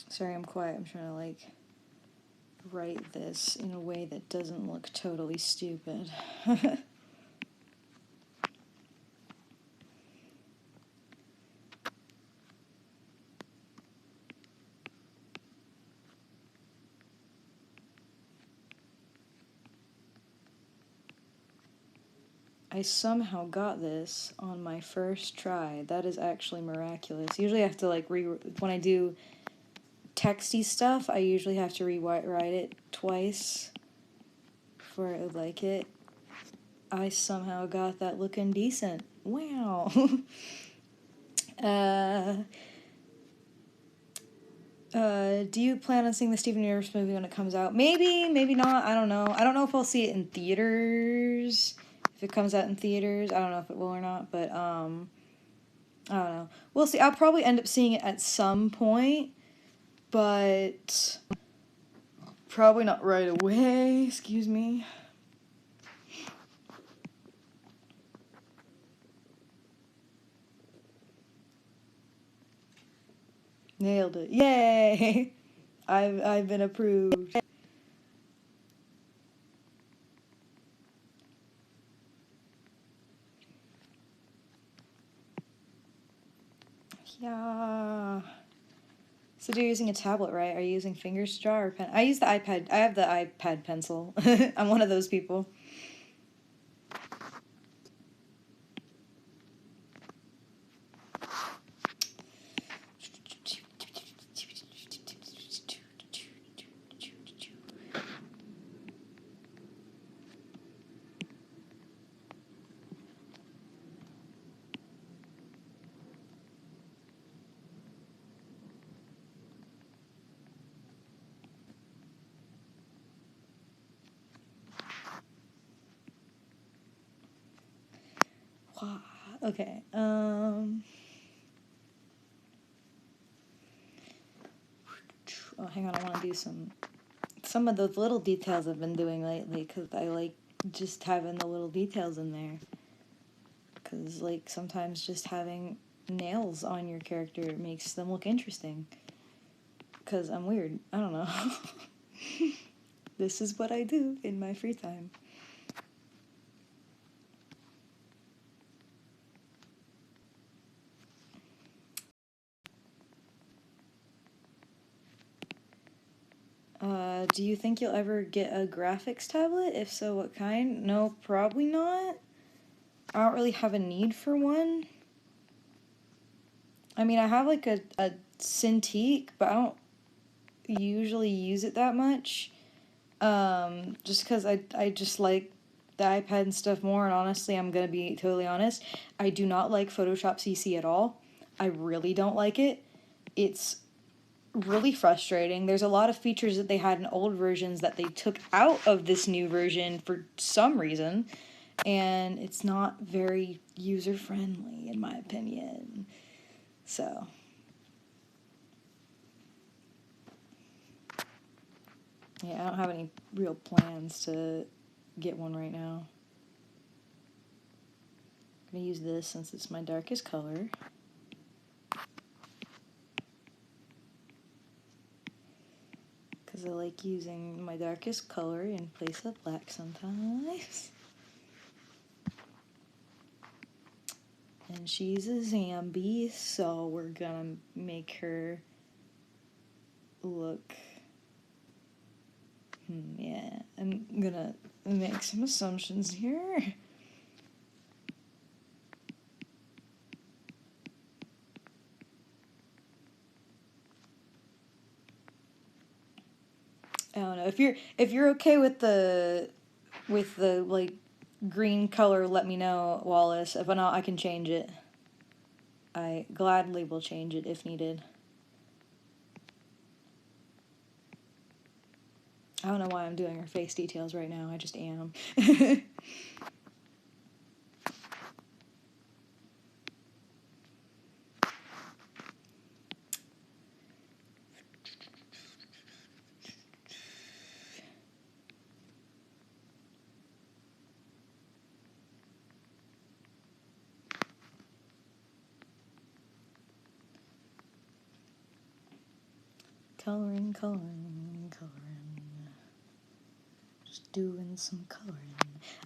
Sorry, I'm quiet. I'm trying to, like, write this in a way that doesn't look totally stupid. I somehow got this on my first try. That is actually miraculous. Usually I have to, like, when I do texty stuff, I usually have to rewrite it twice before I like it. I somehow got that looking decent. Wow. Do you plan on seeing the Steven Universe movie when it comes out? Maybe, maybe not. I don't know. I don't know if I'll see it in theaters. If it comes out in theaters, I don't know if it will or not. But I don't know. We'll see. I'll probably end up seeing it at some point, but probably not right away. Excuse me. Nailed it. Yay! I've been approved. Yeah. So you're using a tablet, right? Are you using fingers to draw or pen? I use the iPad. I have the iPad pencil. I'm one of those people. Okay. Oh, hang on. I want to do some of those little details I've been doing lately because I like just having the little details in there. Because, like, sometimes just having nails on your character makes them look interesting. Because I'm weird. I don't know. This is what I do in my free time. Do you think you'll ever get a graphics tablet? If so, what kind? No, probably not. I don't really have a need for one. I mean, I have like a Cintiq, but I don't usually use it that much. Just because I just like the iPad and stuff more, and honestly, I'm gonna be totally honest, I do not like Photoshop CC at all. I really don't like it. It's really frustrating. There's a lot of features that they had in old versions that they took out of this new version for some reason, and it's not very user-friendly, in my opinion. So... yeah, I don't have any real plans to get one right now. I'm going to use this since it's my darkest color. Because I like using my darkest color in place of black sometimes. And she's a zombie, so we're gonna make her look... yeah, I'm gonna make some assumptions here. if you're okay with the like green color, let me know, Wallace. If not, I can change it. I gladly will change it if needed. I don't know why I'm doing her face details right now. I just am. Coloring, coloring, coloring. Just doing some coloring.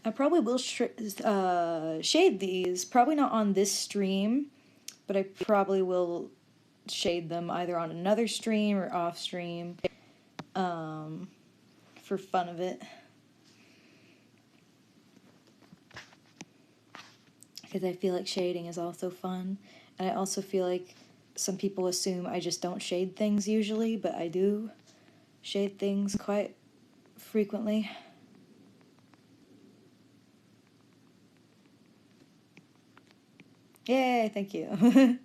I probably will shade these. Probably not on this stream, but I probably will shade them either on another stream or off stream for fun of it. Because I feel like shading is also fun. And I also feel like some people assume I just don't shade things usually, but I do shade things quite frequently. Yay, thank you.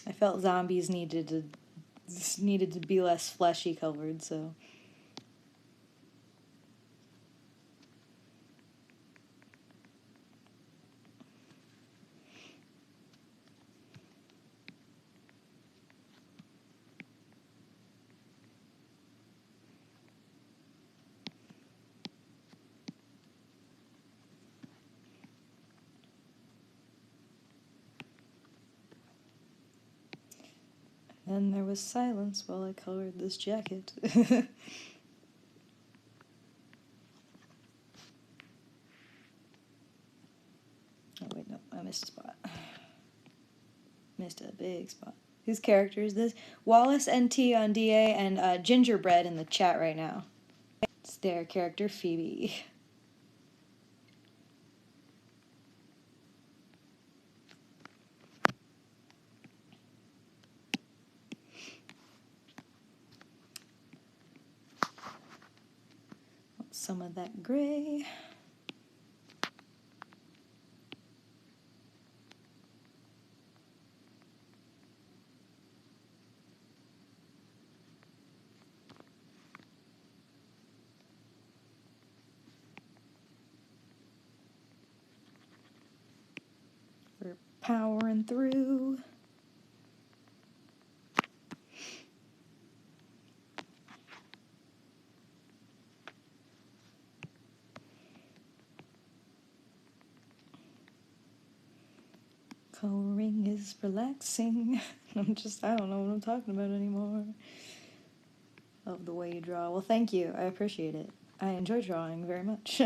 I felt zombies needed to be less fleshy colored, so... And there was silence while I colored this jacket. Oh wait, no, I missed a spot. Missed a big spot. Whose character is this? Wallace NT on DA and Gingerbread in the chat right now. It's their character, Phoebe. Some of that gray. We're powering through. Coloring is relaxing. I don't know what I'm talking about anymore. Love the way you draw. Well, thank you. I appreciate it. I enjoy drawing very much.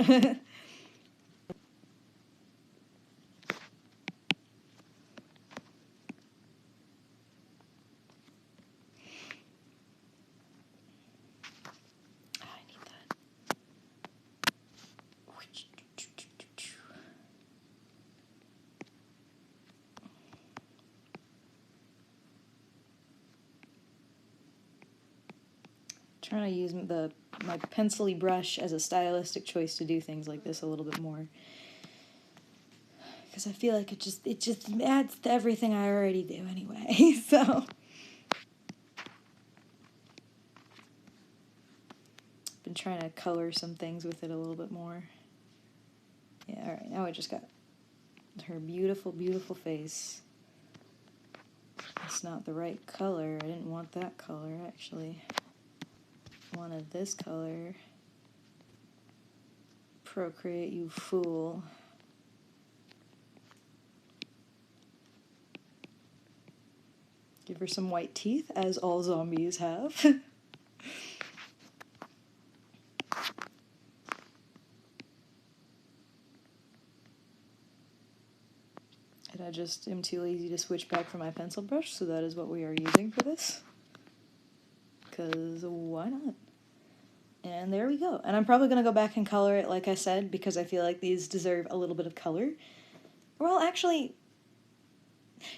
Trying to use my pencil-y brush as a stylistic choice to do things like this a little bit more, because I feel like it just adds to everything I already do anyway. So been trying to color some things with it a little bit more. Yeah, all right, now I just got her beautiful, beautiful face. It's not the right color. I didn't want that color, actually. Wanted this color. Procreate, you fool. Give her some white teeth, as all zombies have. And I just am too lazy to switch back from my pencil brush, so that is what we are using for this. Because why not? And there we go. And I'm probably going to go back and color it, like I said, because I feel like these deserve a little bit of color. Well, actually,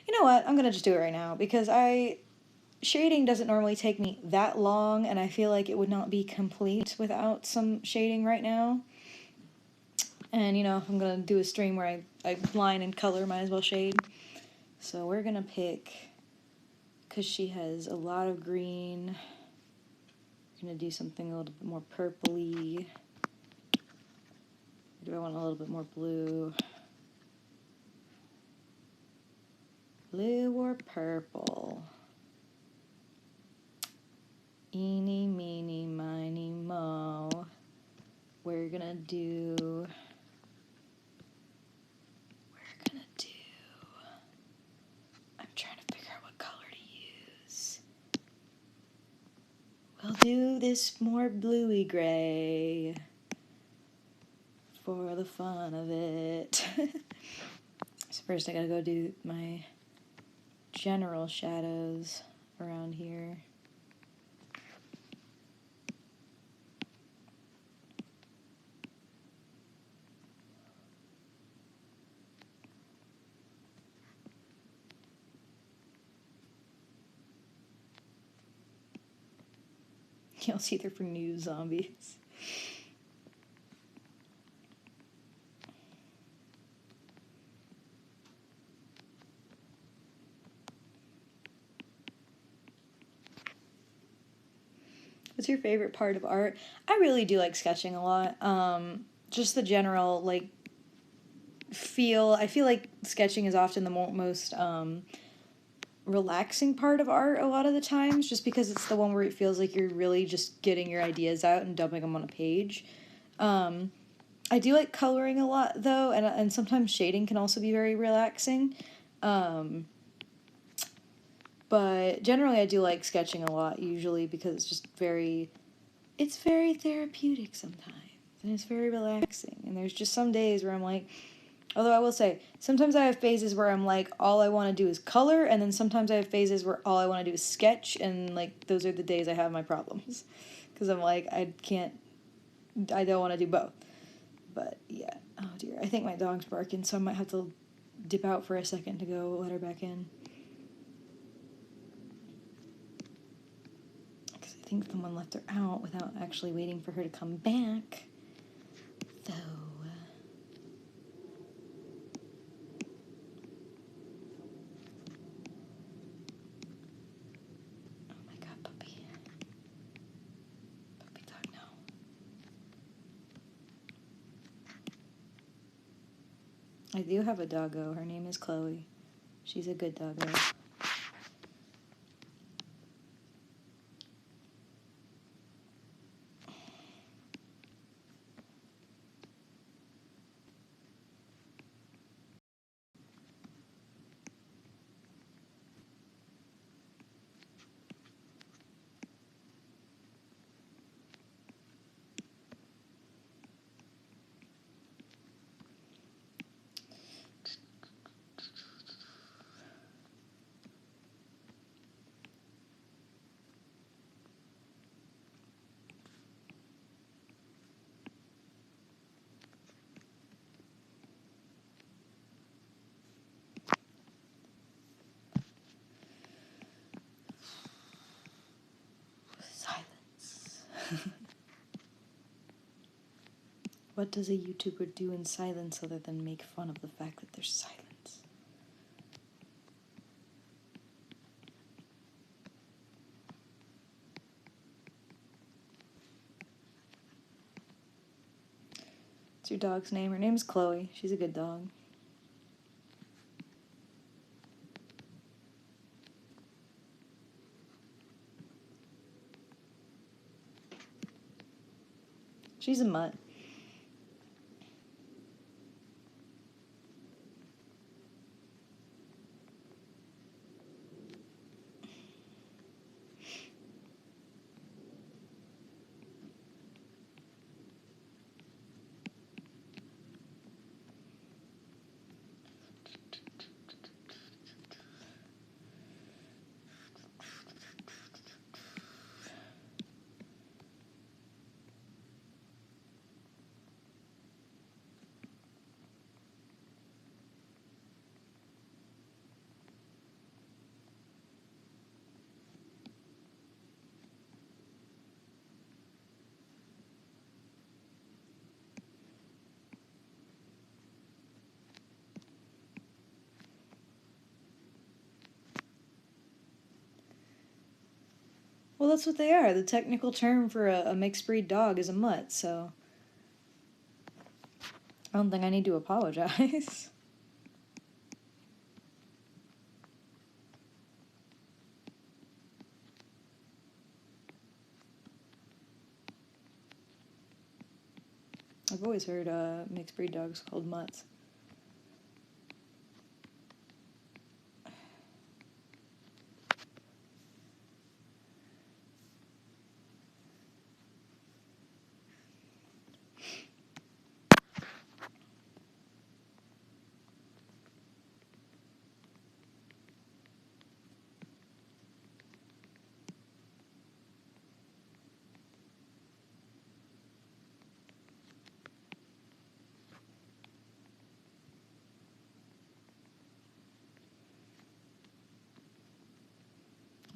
you know what? I'm going to just do it right now, because I shading doesn't normally take me that long, and I feel like it would not be complete without some shading right now. And, you know, if I'm going to do a stream where I line and color, might as well shade. So we're going to pick, because she has a lot of green, we're going to do something a little bit more purpley. Do I want a little bit more blue? Blue or purple? Eeny, meeny, miny, mo. We're gonna do... I'm trying to figure out what color to use. We'll do this more bluey gray for the fun of it. So first I gotta go do my general shadows around here. You'll see they're for new zombies. What's your favorite part of art? I really do like sketching a lot. Just the general, like, feel. I feel like sketching is often the most relaxing part of art a lot of the times, just because it's the one where it feels like you're really just getting your ideas out and dumping them on a page. I do like coloring a lot, though, and sometimes shading can also be very relaxing. But generally I do like sketching a lot, usually, because it's just it's very therapeutic sometimes, and it's very relaxing. And there's just some days where I'm like, although I will say, sometimes I have phases where I'm like, all I want to do is color, and then sometimes I have phases where all I want to do is sketch, and, like, those are the days I have my problems. Because I'm like, I don't want to do both. But, yeah. Oh, dear. I think my dog's barking, so I might have to dip out for a second to go let her back in. Because I think someone left her out without actually waiting for her to come back. Though... I do have a doggo. Her name is Chloe. She's a good doggo. What does a YouTuber do in silence other than make fun of the fact that there's silence? What's your dog's name? Her name's Chloe. She's a good dog. She's a mutt. Well, that's what they are. The technical term for a mixed breed dog is a mutt, so I don't think I need to apologize. I've always heard mixed breed dogs called mutts.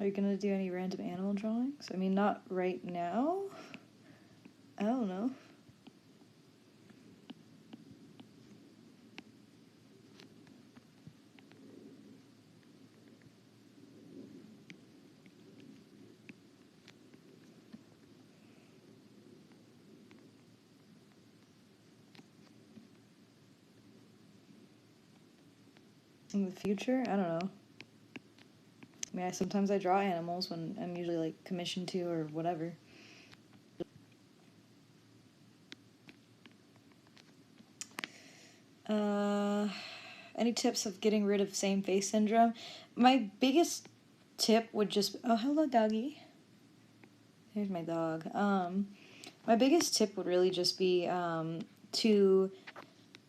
Are you gonna do any random animal drawings? I mean, not right now. I don't know. In the future, I don't know. I mean, sometimes I draw animals when I'm usually like commissioned to or whatever. Any tips of getting rid of same face syndrome? My biggest tip would just, oh, hello doggy. Here's my dog. My biggest tip would really just be to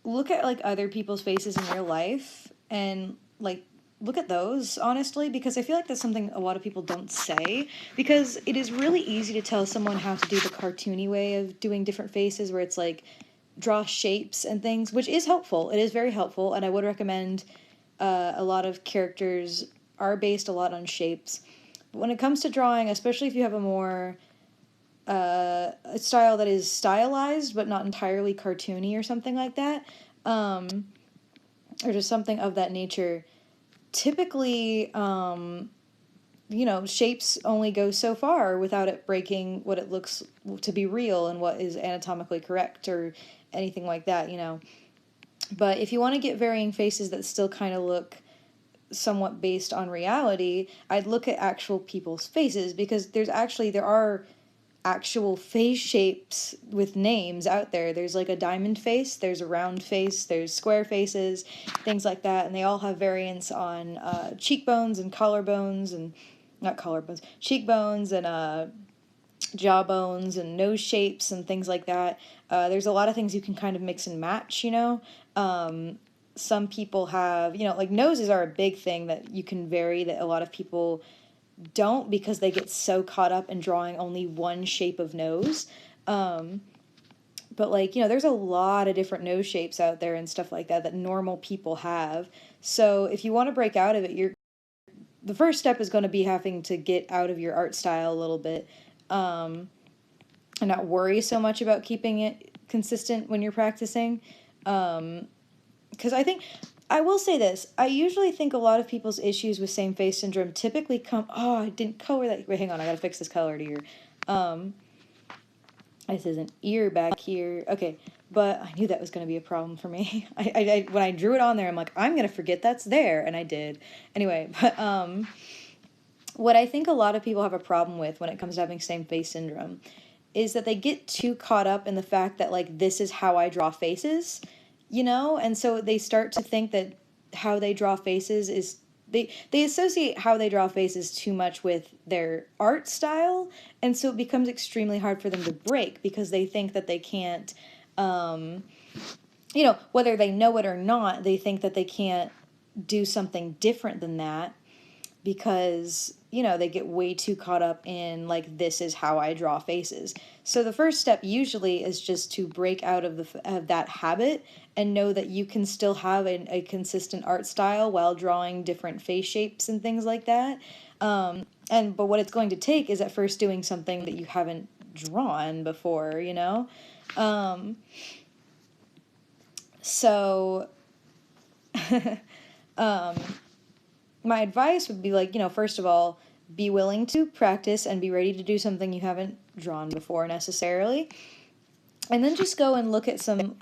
look at like other people's faces in real life and like look at those honestly, because I feel like that's something a lot of people don't say, because it is really easy to tell someone how to do the cartoony way of doing different faces where it's like draw shapes and things, which is helpful. It is very helpful, and I would recommend a lot of characters are based a lot on shapes. But when it comes to drawing, especially if you have a more a style that is stylized but not entirely cartoony or something like that, or just something of that nature, typically, shapes only go so far without it breaking what it looks to be real and what is anatomically correct or anything like that, But if you want to get varying faces that still kind of look somewhat based on reality, I'd look at actual people's faces, because there are actual face shapes with names out there. There's like a diamond face, there's a round face, there's square faces, things like that, and they all have variants on cheekbones and collarbones, and not collarbones, cheekbones and jawbones and nose shapes and things like that. There's a lot of things you can kind of mix and match, some people have, like noses are a big thing that you can vary, that a lot of people don't, because they get so caught up in drawing only one shape of nose. But like, there's a lot of different nose shapes out there and stuff like that normal people have. So if you want to break out of it, the first step is going to be having to get out of your art style a little bit, and not worry so much about keeping it consistent when you're practicing. Because I will say this, I usually think a lot of people's issues with same face syndrome typically come, oh, I didn't color that, wait, hang on, I gotta fix this colored ear. This is an ear back here, okay, but I knew that was gonna be a problem for me. When I drew it on there, I'm like, I'm gonna forget that's there, and I did. Anyway, but, what I think a lot of people have a problem with when it comes to having same face syndrome is that they get too caught up in the fact that, like, this is how I draw faces, and so they start to think that how they draw faces is, they associate how they draw faces too much with their art style, and so it becomes extremely hard for them to break, because they think that they can't, whether they know it or not, they think that they can't do something different than that, because they get way too caught up in, like, this is how I draw faces. So the first step usually is just to break out of that habit and know that you can still have a consistent art style while drawing different face shapes and things like that. But what it's going to take is at first doing something that you haven't drawn before, So my advice would be, like, first of all, be willing to practice and be ready to do something you haven't drawn before necessarily. And then just go and look at some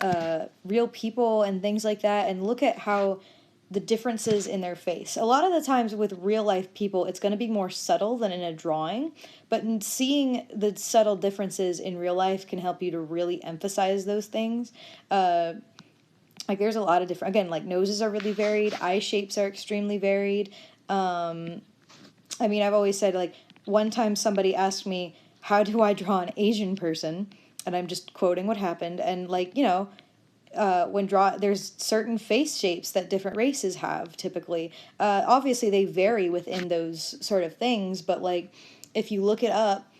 real people and things like that, and look at how the differences in their face. A lot of the times with real life people, it's going to be more subtle than in a drawing, but in seeing the subtle differences in real life can help you to really emphasize those things. Like there's a lot of different, again, like noses are really varied, eye shapes are extremely varied. I mean, I've always said, like, one time somebody asked me, how do I draw an Asian person? And I'm just quoting what happened, and like, you know, there's certain face shapes that different races have typically. Obviously they vary within those sort of things, but like if you look it up,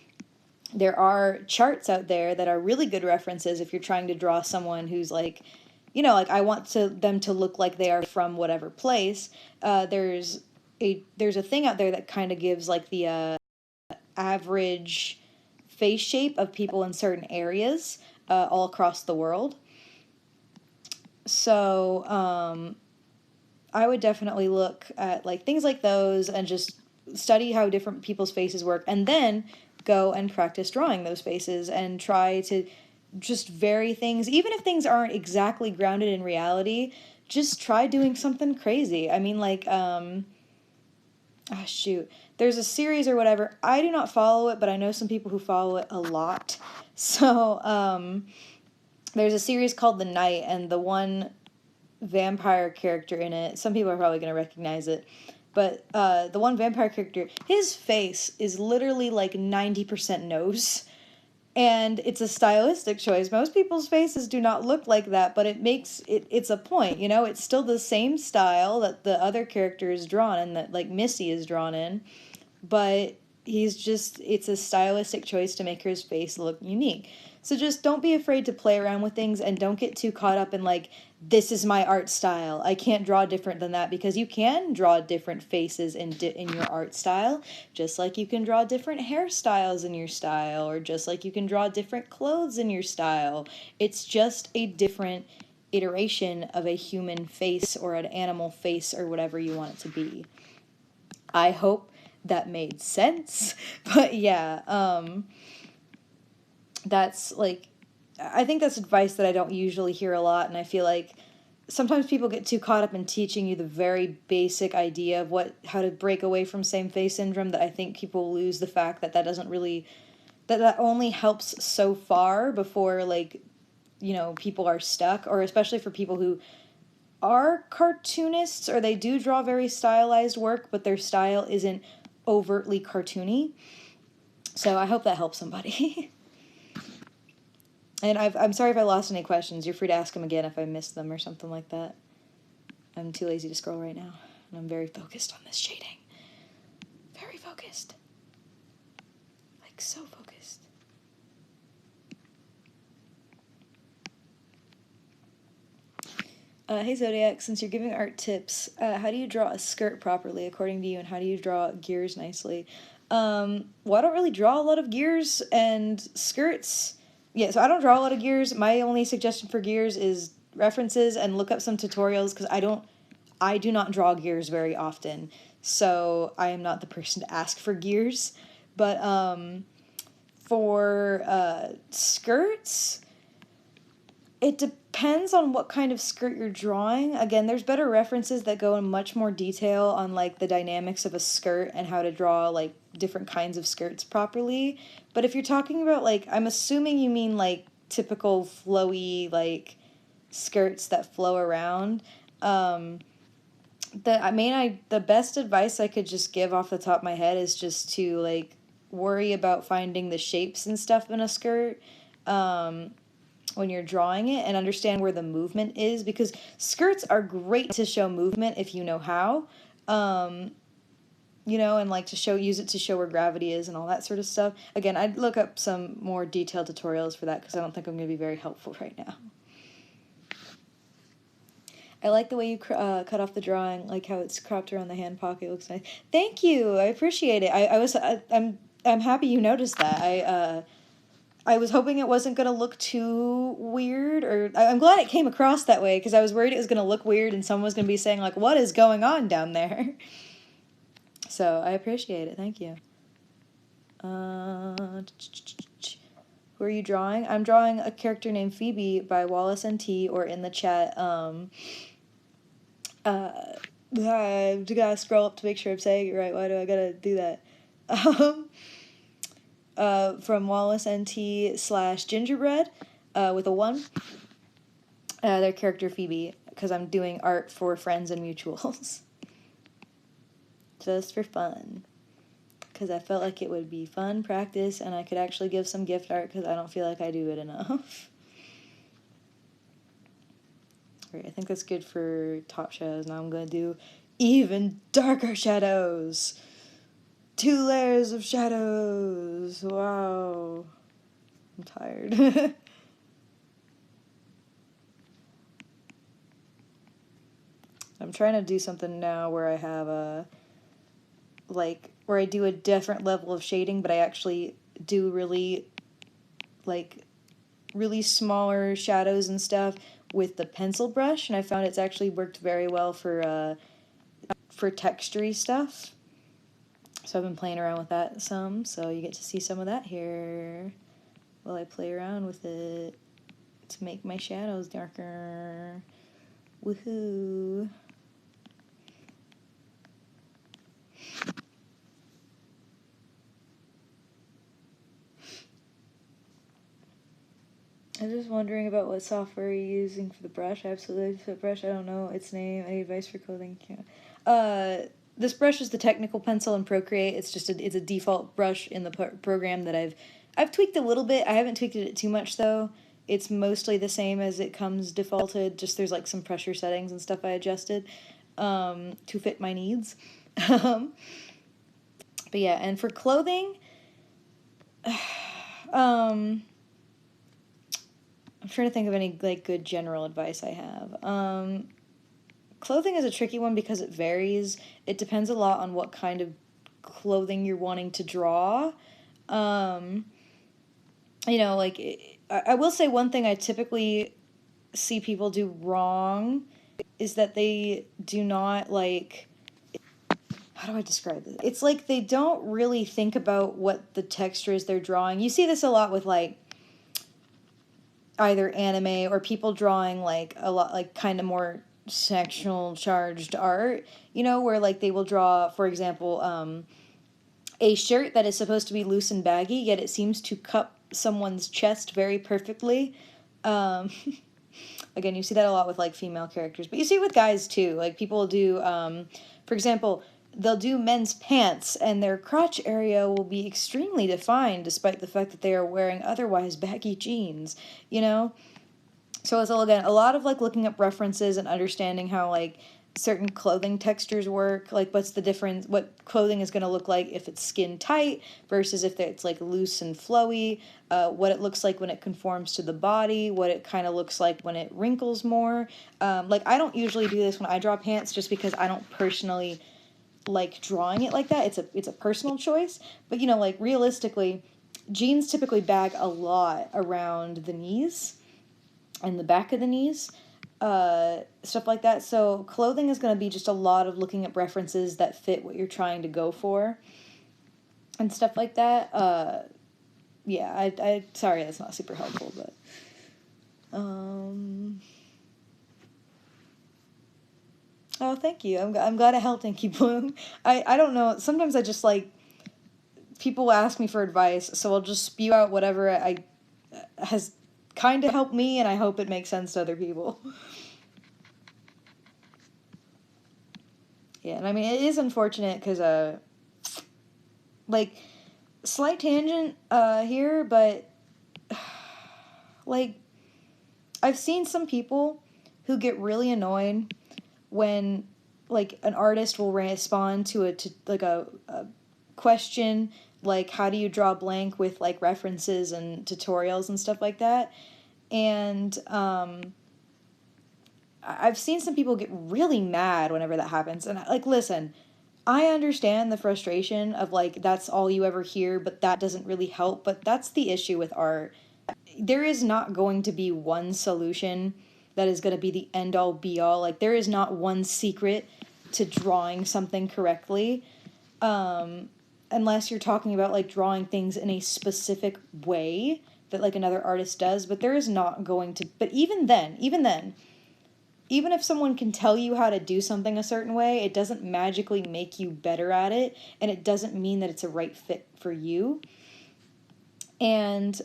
there are charts out there that are really good references if you're trying to draw someone who's like, you know, like I want them to look like they are from whatever place. There's a thing out there that kind of gives like the average face shape of people in certain areas all across the world. So I would definitely look at like things like those and just study how different people's faces work, and then go and practice drawing those faces and try to just vary things. Even if things aren't exactly grounded in reality, just try doing something crazy. I mean, like, shoot. There's a series or whatever. I do not follow it, but I know some people who follow it a lot. So, there's a series called The Night, and the one vampire character in it, some people are probably going to recognize it, but the one vampire character, his face is literally like 90% nose, and it's a stylistic choice. Most people's faces do not look like that, but it's a point, you know, it's still the same style that the other character is drawn in, that like Missy is drawn in, but it's a stylistic choice to make his face look unique. So just don't be afraid to play around with things, and don't get too caught up in like, this is my art style, I can't draw different than that, because you can draw different faces in your art style, just like you can draw different hairstyles in your style, or just like you can draw different clothes in your style. It's just a different iteration of a human face or an animal face or whatever you want it to be. I hope that made sense. But yeah, that's like, I think that's advice that I don't usually hear a lot, and I feel like sometimes people get too caught up in teaching you the very basic idea of how to break away from same face syndrome, that I think people lose the fact that doesn't really, that only helps so far before, like, you know, people are stuck, or especially for people who are cartoonists, or they do draw very stylized work, but their style isn't overtly cartoony. So I hope that helps somebody. And I'm sorry if I lost any questions. You're free to ask them again if I missed them or something like that. I'm too lazy to scroll right now, and I'm very focused on this shading. Very focused. Like, so focused. Hey Zodiac, since you're giving art tips, how do you draw a skirt properly according to you, and how do you draw gears nicely? Well, I don't really draw a lot of gears and skirts. Yeah, so I don't draw a lot of gears. My only suggestion for gears is references and look up some tutorials, because I do not draw gears very often, so I am not the person to ask for gears. But for skirts, it depends on what kind of skirt you're drawing. Again, there's better references that go in much more detail on like the dynamics of a skirt and how to draw like different kinds of skirts properly. But if you're talking about, like, I'm assuming you mean like typical flowy like skirts that flow around. The best advice I could just give off the top of my head is just to like worry about finding the shapes and stuff in a skirt when you're drawing it, and understand where the movement is, because skirts are great to show movement if you know how. You know, and like use it to show where gravity is and all that sort of stuff. Again, I'd look up some more detailed tutorials for that, because I don't think I'm going to be very helpful right now. I like the way you cut off the drawing, like how it's cropped around the hand pocket. It looks nice. Thank you. I appreciate it. I'm happy you noticed that. I was hoping it wasn't going to look too weird, or I'm glad it came across that way, because I was worried it was going to look weird and someone was going to be saying like, what is going on down there? So I appreciate it. Thank you. Who are you drawing? I'm drawing a character named Phoebe by Wallace NT, or in the chat, I gotta scroll up to make sure I'm saying it right. Why do I gotta do that? From Wallace NT / Gingerbread, with a 1. Their character Phoebe, because I'm doing art for friends and mutuals. Just for fun. Because I felt like it would be fun practice and I could actually give some gift art because I don't feel like I do it enough. Alright, I think that's good for top shadows. Now I'm going to do even darker shadows. 2 layers of shadows. Wow. I'm tired. I'm trying to do something now where I have a, like, where I do a different level of shading, but I actually do really, like, really smaller shadows and stuff with the pencil brush, and I found it's actually worked very well for textury stuff. So I've been playing around with that some, so you get to see some of that here while I play around with it to make my shadows darker. Woohoo! I was just wondering about what software you're using for the brush. I absolutely for the brush. I don't know its name. Any advice for clothing? This brush is the technical pencil in Procreate. It's just it's a default brush in the program that I've tweaked a little bit. I haven't tweaked it too much though. It's mostly the same as it comes defaulted. Just there's like some pressure settings and stuff I adjusted to fit my needs. But yeah, and for clothing, I'm trying to think of any like good general advice I have. Clothing is a tricky one because it varies. It depends a lot on what kind of clothing you're wanting to draw. You know, like, I will say one thing I typically see people do wrong is that they do not, like, how do I describe this? It's like they don't really think about what the texture is they're drawing. You see this a lot with, like, either anime or people drawing, like, a lot, like, kind of more sexual charged art, you know, where, like, they will draw, for example, a shirt that is supposed to be loose and baggy, yet it seems to cup someone's chest very perfectly. Again, you see that a lot with, like, female characters, but you see it with guys too. Like, people do, for example, they'll do men's pants and their crotch area will be extremely defined despite the fact that they are wearing otherwise baggy jeans, you know? So it's all, again, a lot of, like, looking up references and understanding how, like, certain clothing textures work, like what's the difference, what clothing is going to look like if it's skin tight versus if it's like loose and flowy, what it looks like when it conforms to the body, what it kind of looks like when it wrinkles more. Like, I don't usually do this when I draw pants just because I don't personally like drawing it like that. It's a personal choice, but you know, like, realistically, jeans typically bag a lot around the knees and the back of the knees. Stuff like that. So clothing is going to be just a lot of looking at references that fit what you're trying to go for and stuff like that. Yeah, I sorry that's not super helpful, but oh, thank you. I'm glad it helped, Inky Bloom. I don't know, sometimes I just, like, people ask me for advice, so I'll just spew out whatever I has kind of helped me, and I hope it makes sense to other people. Yeah, and I mean, it is unfortunate because, like, slight tangent here, but, like, I've seen some people who get really annoyed when, like, an artist will respond to a question, like, how do you draw blank with, like, references and tutorials and stuff like that, and, I've seen some people get really mad whenever that happens, and, like, listen, I understand the frustration of, like, that's all you ever hear, but that doesn't really help, but that's the issue with art. There is not going to be one solution that is going to be the end-all be-all. Like, there is not one secret to drawing something correctly. unless you're talking about like drawing things in a specific way that like another artist does, but there is not going to, but even then, even if someone can tell you how to do something a certain way, it doesn't magically make you better at it, and it doesn't mean that it's a right fit for you. And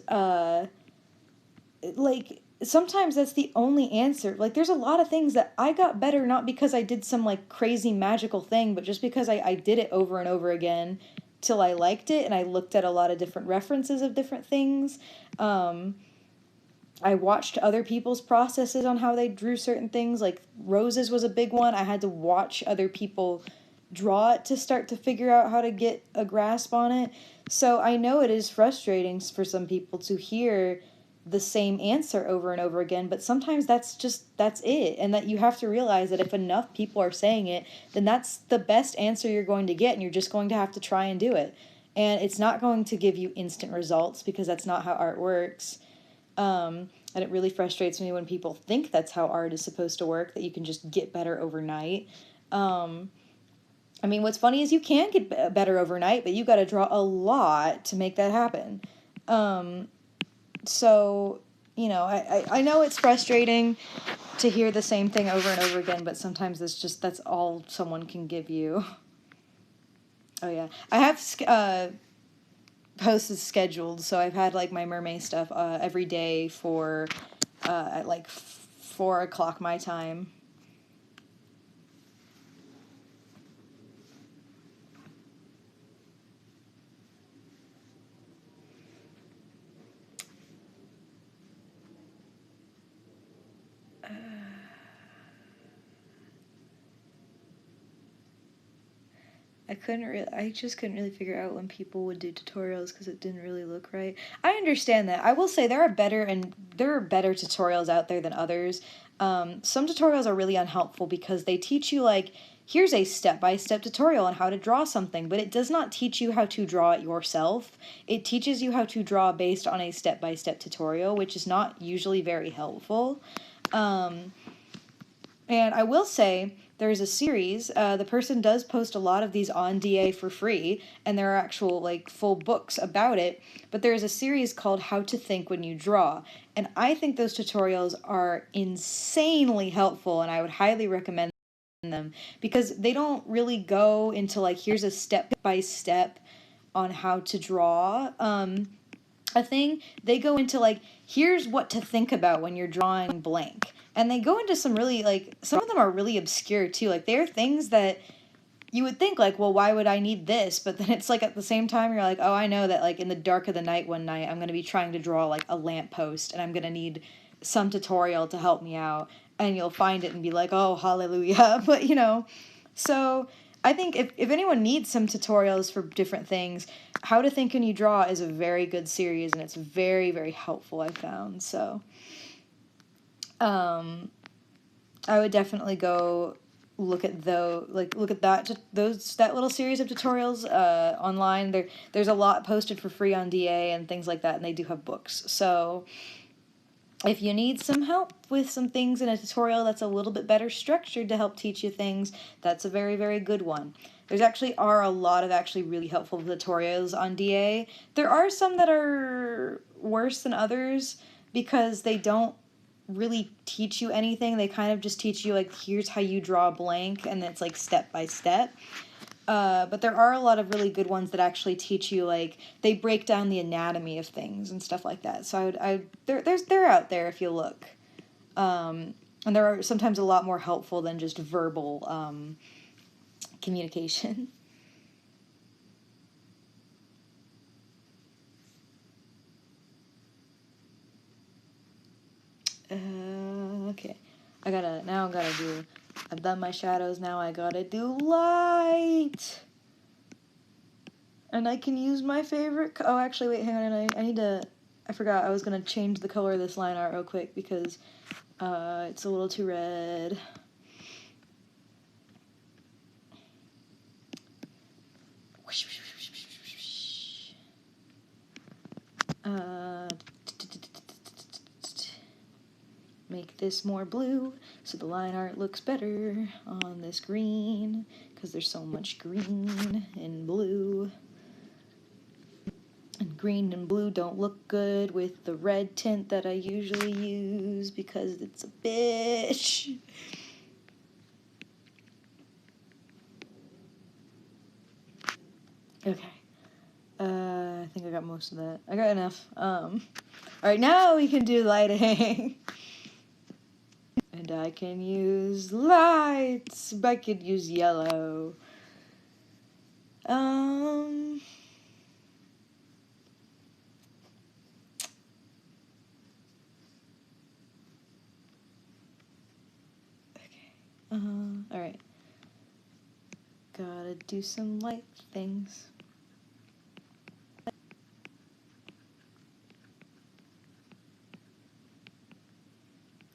like sometimes that's the only answer. Like there's a lot of things that I got better not because I did some like crazy magical thing, but just because I did it over and over again till I liked it, and I looked at a lot of different references of different things. I watched other people's processes on how they drew certain things. Like roses was a big one. I had to watch other people draw it to start to figure out how to get a grasp on it. So I know it is frustrating for some people to hear the same answer over and over again, but sometimes that's it. And that you have to realize that if enough people are saying it, then that's the best answer you're going to get, and you're just going to have to try and do it. And it's not going to give you instant results because that's not how art works. And it really frustrates me when people think that's how art is supposed to work, that you can just get better overnight. I mean, what's funny is you can get better overnight, but you got to draw a lot to make that happen. So, you know, I know it's frustrating to hear the same thing over and over again, but sometimes that's all someone can give you. Oh, yeah. I have posts scheduled, so I've had like my mermaid stuff every day for at like 4 o'clock my time. I just couldn't really figure out when people would do tutorials because it didn't really look right. I understand that. I will say there are better tutorials out there than others. Some tutorials are really unhelpful because they teach you like, here's a step-by-step tutorial on how to draw something, but it does not teach you how to draw it yourself. It teaches you how to draw based on a step-by-step tutorial, which is not usually very helpful. And I will say, there's a series, the person does post a lot of these on DA for free, and there are actual, like, full books about it, but there is a series called How to Think When You Draw, and I think those tutorials are insanely helpful, and I would highly recommend them, because they don't really go into, like, here's a step-by-step on how to draw, a thing. They go into, like, here's what to think about when you're drawing blank. And they go into some really, like, some of them are really obscure, too. Like, they're things that you would think, like, well, why would I need this? But then it's, like, at the same time, you're like, oh, I know that, like, in the dark of the night one night, I'm going to be trying to draw, like, a lamppost, and I'm going to need some tutorial to help me out. And you'll find it and be like, oh, hallelujah. But, you know, so I think if anyone needs some tutorials for different things, How to Think When You Draw is a very good series, and it's very, very helpful, I found. So I would definitely go look at that little series of tutorials online. There's a lot posted for free on DA and things like that, and they do have books. So if you need some help with some things in a tutorial that's a little bit better structured to help teach you things, that's a very, very good one. There's are a lot of actually really helpful tutorials on DA. There are some that are worse than others because they don't really teach you anything. They kind of just teach you, like, here's how you draw a blank, and it's, like, step by step. But there are a lot of really good ones that actually teach you, like, they break down the anatomy of things and stuff like that. So they're out there if you look. And there are sometimes a lot more helpful than just verbal communication. Okay. I've done my shadows, now I gotta do light! And I can use my favorite, oh, actually, wait, hang on, I forgot, I was gonna change the color of this line art real quick, because, it's a little too red. Make this more blue so the line art looks better on this green, because there's so much green and blue. And green and blue don't look good with the red tint that I usually use because it's a bitch. Okay. I think I got most of that. I got enough. Alright, now we can do lighting. And I can use lights. I could use yellow. Okay. Alright. Gotta do some light things.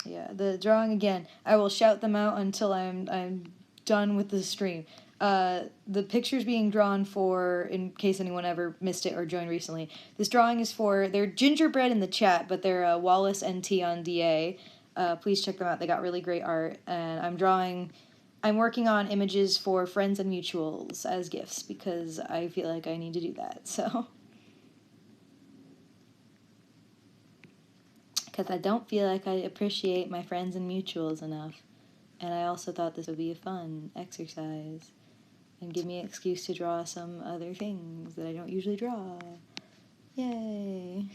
Yeah, the drawing again. I will shout them out until I'm done with the stream. The pictures being drawn for, in case anyone ever missed it or joined recently, this drawing is for, they're gingerbread in the chat, but they're Wallace NT on DA. Please check them out. They got really great art. And I'm working on images for friends and mutuals as gifts because I feel like I need to do that, so. Because I don't feel like I appreciate my friends and mutuals enough. And I also thought this would be a fun exercise and give me an excuse to draw some other things that I don't usually draw. Yay!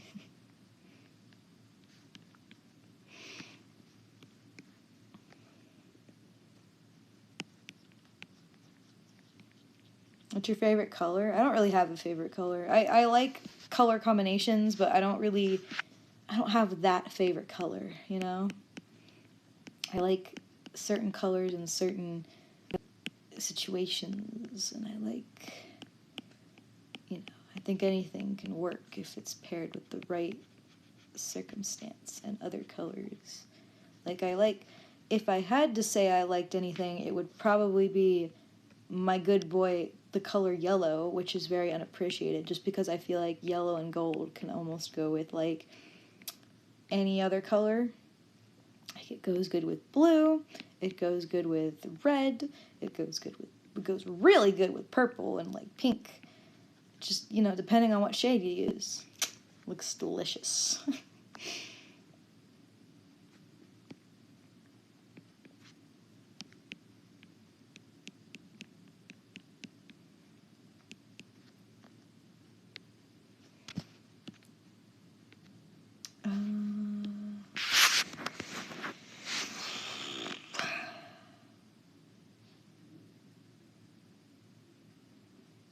What's your favorite color? I don't really have a favorite color. I like color combinations, but I don't have that favorite color, you know? I like certain colors in certain situations, and I like, you know, I think anything can work if it's paired with the right circumstance and other colors. Like, if I had to say I liked anything, it would probably be my good boy, the color yellow, which is very unappreciated, just because I feel like yellow and gold can almost go with, like, any other color. Like, it goes good with blue, it goes good with red, it goes really good with purple and, like, pink. Just, you know, depending on what shade you use. Looks delicious.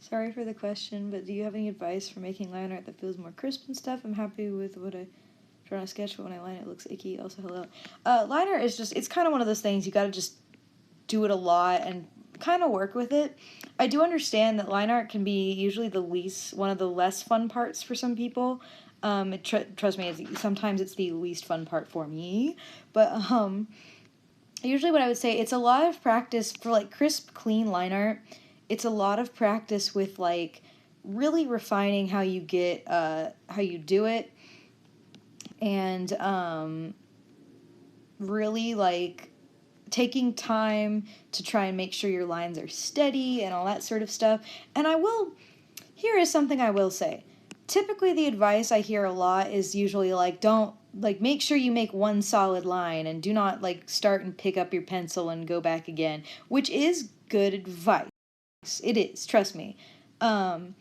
Sorry for the question, but do you have any advice for making line art that feels more crisp and stuff? I'm happy with what I draw on a sketch, but when I line it looks icky. Also, hello. Line art is just, it's kind of one of those things, you gotta just do it a lot and kind of work with it. I do understand that line art can be usually one of the less fun parts for some people. Trust me, sometimes it's the least fun part for me, but usually what I would say, it's a lot of practice for, like, crisp, clean line art. It's a lot of practice with, like, really refining how you do it, and really, like, taking time to try and make sure your lines are steady and all that sort of stuff. And here is something I will say. Typically the advice I hear a lot is usually, like, make sure you make one solid line and do not, like, start and pick up your pencil and go back again, which is good advice. It is, trust me. And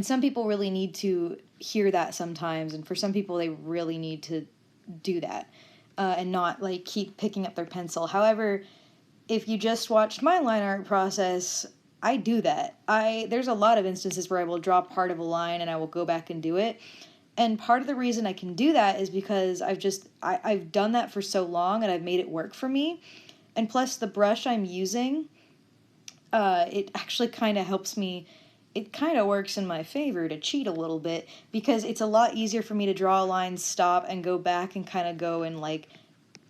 some people really need to hear that sometimes, and for some people they really need to do that and not, like, keep picking up their pencil. However, if you just watched my line art process, I do that. There's a lot of instances where I will draw part of a line and I will go back and do it. And part of the reason I can do that is because I've done that for so long and I've made it work for me. And plus the brush I'm using, it actually kind of helps me. It kind of works in my favor to cheat a little bit because it's a lot easier for me to draw a line, stop, and go back and kind of go and, like,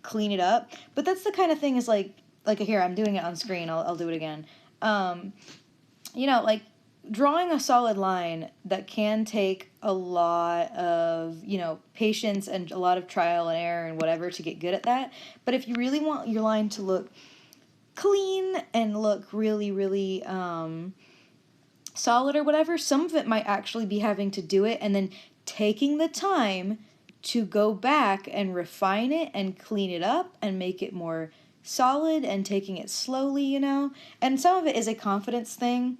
clean it up. But that's the kind of thing is, like here, I'm doing it on screen. I'll do it again. You know, like, drawing a solid line, that can take a lot of, you know, patience and a lot of trial and error and whatever to get good at that. But if you really want your line to look clean and look really, really solid or whatever. Some of it might actually be having to do it and then taking the time to go back and refine it and clean it up and make it more solid and taking it slowly, you know. And some of it is a confidence thing.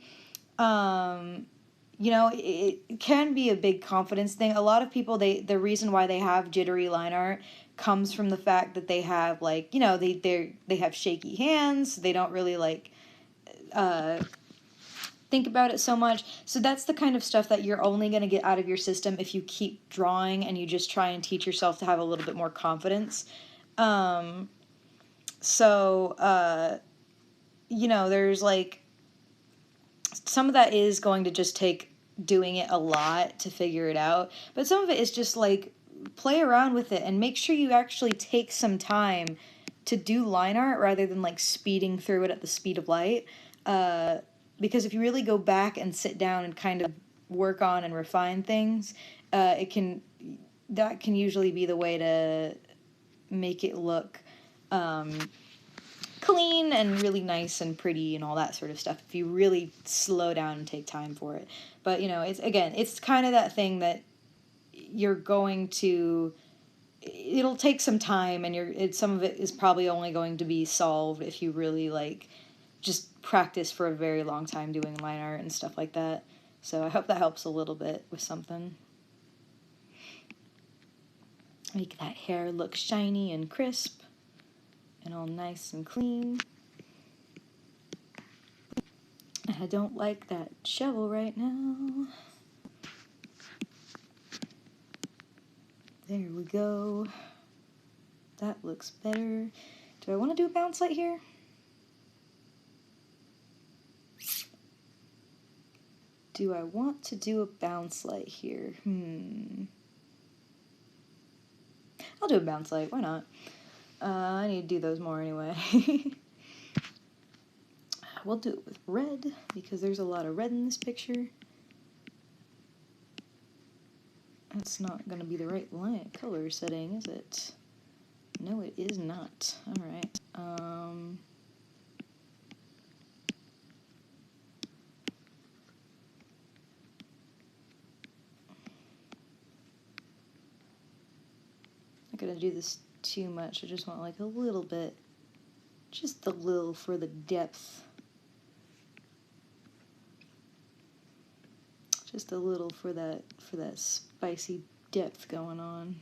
You know, it can be a big confidence thing. A lot of people, the reason why they have jittery line art comes from the fact that they have, like, you know, they have shaky hands. They don't really like think about it so much. So that's the kind of stuff that you're only going to get out of your system if you keep drawing and you just try and teach yourself to have a little bit more confidence. You know, there's like, some of that is going to just take doing it a lot to figure it out, but some of it is just like, play around with it and make sure you actually take some time to do line art rather than like speeding through it at the speed of light. Because if you really go back and sit down and kind of work on and refine things, that can usually be the way to make it look clean and really nice and pretty and all that sort of stuff, if you really slow down and take time for it. But, you know, it's kind of that thing that you're going to, it'll take some time, and some of it is probably only going to be solved if you really like just practice for a very long time doing line art and stuff like that. So I hope that helps a little bit with something. Make that hair look shiny and crisp and all nice and clean. I don't like that shovel right now. There we go. That looks better. Do I want to do a bounce light here? Do I want to do a bounce light here? I'll do a bounce light. Why not? I need to do those more anyway. We'll do it with red because there's a lot of red in this picture. That's not going to be the right color setting, is it? No, it is not. Alright. Not going to do this too much. I just want like a little bit. Just a little for the depth. Just a little for that spicy depth going on.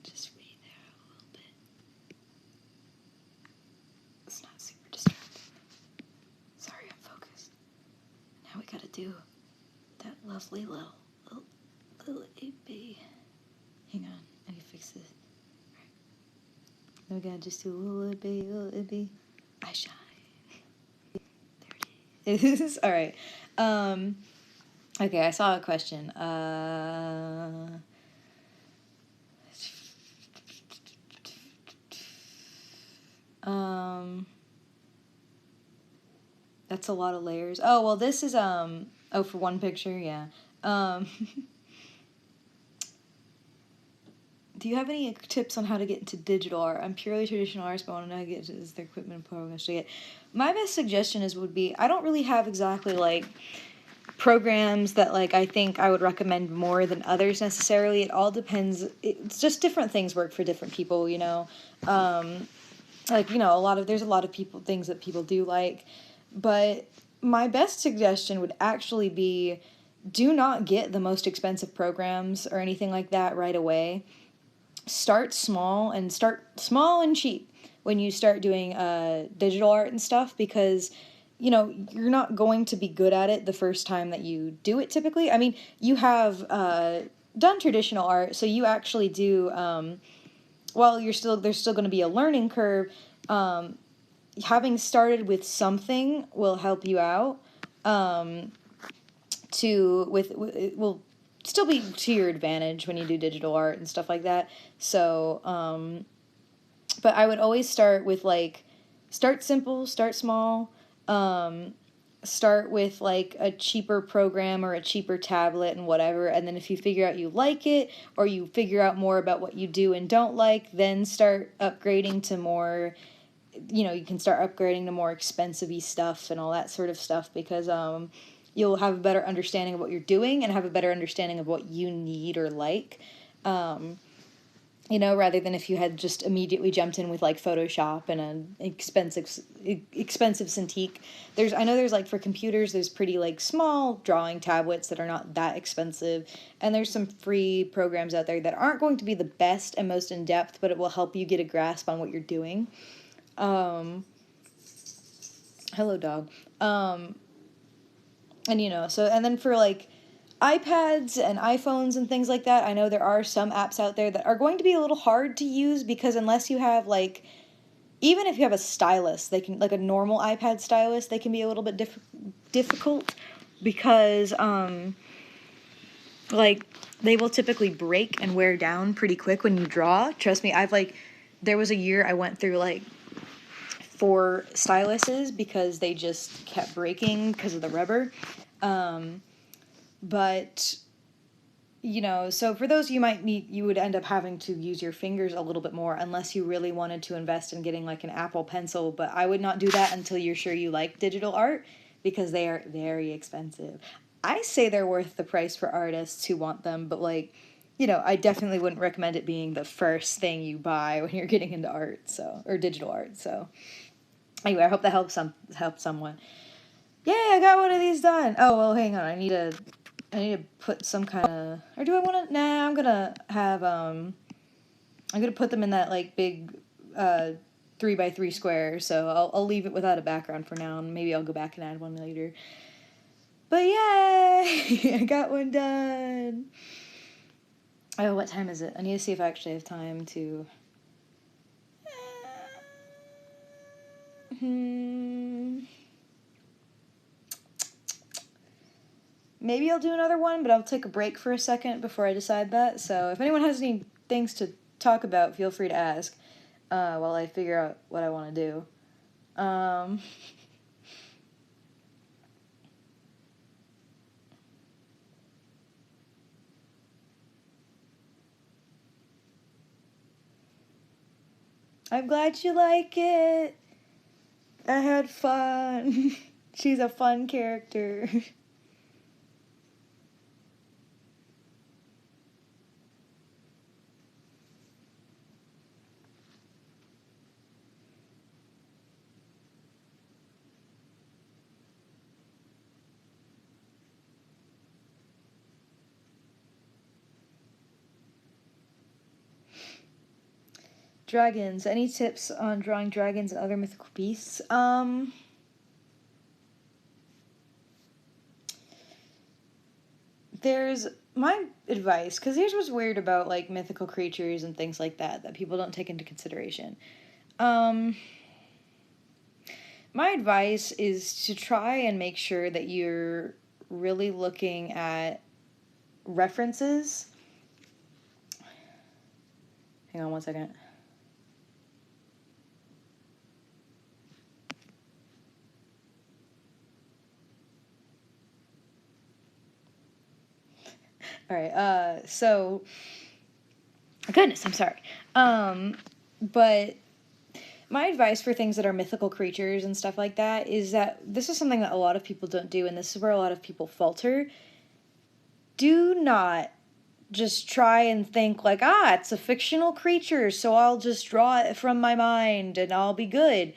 Just read there a little bit. It's not super distracting. Sorry, I'm focused. Now we gotta do that lovely little AB. Hang on, I need to fix this. Right. Then we gotta just do a little AB. I shine. There it is. All right. Okay, I saw a question. That's a lot of layers. Oh, well, this is, oh, for one picture, yeah. Do you have any tips on how to get into digital art? I'm purely traditional artist, but I want to know how to get into their equipment and programs to get. My best suggestion would be, I don't really have exactly, like, programs that, like, I think I would recommend more than others necessarily. It all depends. It's just different things work for different people, you know. Like, you know, there's a lot of things that people do like. But my best suggestion would actually be, do not get the most expensive programs or anything like that right away. Start small and cheap when you start doing digital art and stuff, because, you know, you're not going to be good at it the first time that you do it typically. I mean, you have done traditional art, so you actually do, while there's still going to be a learning curve, having started with something will help you out. It will still be to your advantage when you do digital art and stuff like that. So, but I would always start with like, start simple, start small, start with like a cheaper program or a cheaper tablet and whatever, and then if you figure out you like it or you figure out more about what you do and don't like, then start upgrading to more, you can start upgrading to more expensive-y stuff and all that sort of stuff, because you'll have a better understanding of what you're doing and have a better understanding of what you need or like. Rather than if you had just immediately jumped in with like Photoshop and an expensive Cintiq. I know there's like for computers, there's pretty like small drawing tablets that are not that expensive, and there's some free programs out there that aren't going to be the best and most in depth, but it will help you get a grasp on what you're doing. Hello, dog. And and then for like iPads and iPhones and things like that, I know there are some apps out there that are going to be a little hard to use, because unless you have like, even if you have a stylus, they can, like a normal iPad stylus, they can be a little bit difficult, because like they will typically break and wear down pretty quick when you draw. Trust me, there was a year I went through like 4 styluses because they just kept breaking because of the rubber. But, so for those you would end up having to use your fingers a little bit more unless you really wanted to invest in getting like an Apple Pencil. But I would not do that until you're sure you like digital art, because they are very expensive. I say they're worth the price for artists who want them, but like, I definitely wouldn't recommend it being the first thing you buy when you're getting into art, or digital art. So anyway, I hope that helps someone. Yay, I got one of these done. Oh, well, hang on. I need to put some kind of, or do I want to, nah, I'm gonna put them in that, like, big, 3x3 square, so I'll leave it without a background for now, and maybe I'll go back and add one later. But yay! I got one done! Oh, what time is it? I need to see if I actually have time to, Maybe I'll do another one, but I'll take a break for a second before I decide that. So if anyone has any things to talk about, feel free to ask while I figure out what I want to do. I'm glad you like it. I had fun. She's a fun character. Dragons. Any tips on drawing dragons and other mythical beasts? There's my advice, because here's what's weird about like mythical creatures and things like that people don't take into consideration. My advice is to try and make sure that you're really looking at references. Hang on one second. All right, so, goodness, I'm sorry. But my advice for things that are mythical creatures and stuff like that is that this is something that a lot of people don't do, and this is where a lot of people falter. Do not just try and think like, it's a fictional creature, so I'll just draw it from my mind and I'll be good.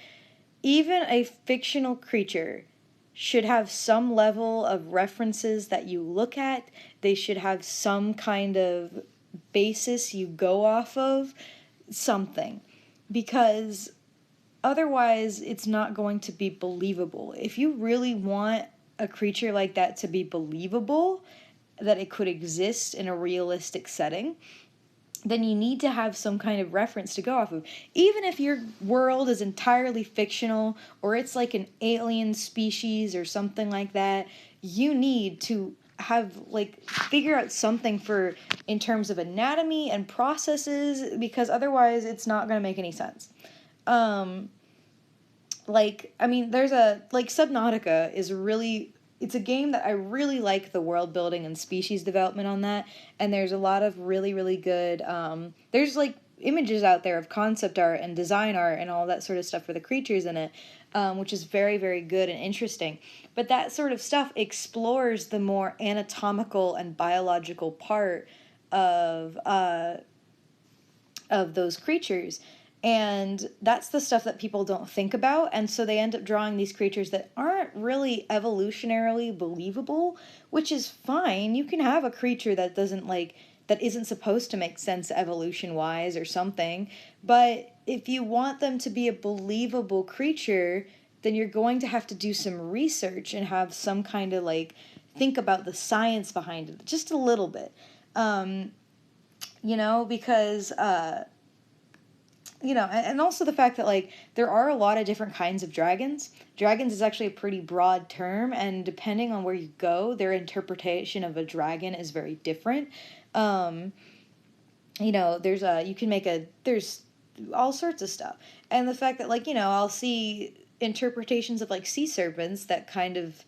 Even a fictional creature should have some level of references that you look at. They should have some kind of basis you go off of, something. Because otherwise, it's not going to be believable. If you really want a creature like that to be believable, that it could exist in a realistic setting, then you need to have some kind of reference to go off of. Even if your world is entirely fictional, or it's like an alien species or something like that, you need to have like figure out something for in terms of anatomy and processes, because otherwise it's not going to make any sense. Like, I mean, there's a, like, Subnautica is really, it's a game that I really like the world building and species development on that, and there's a lot of really, really good, there's, like, images out there of concept art and design art and all that sort of stuff for the creatures in it, which is very, very good and interesting. But that sort of stuff explores the more anatomical and biological part of those creatures. And that's the stuff that people don't think about. And so they end up drawing these creatures that aren't really evolutionarily believable, which is fine. You can have a creature that doesn't like, that isn't supposed to make sense evolution wise or something. But if you want them to be a believable creature, then you're going to have to do some research and have some kind of like, think about the science behind it just a little bit. You know, because, you know, and also the fact that, like, there are a lot of different kinds of dragons. Dragons is actually a pretty broad term, and depending on where you go, their interpretation of a dragon is very different. You know, there's you can make there's all sorts of stuff. And the fact that, like, you know, I'll see interpretations of, like, sea serpents that kind of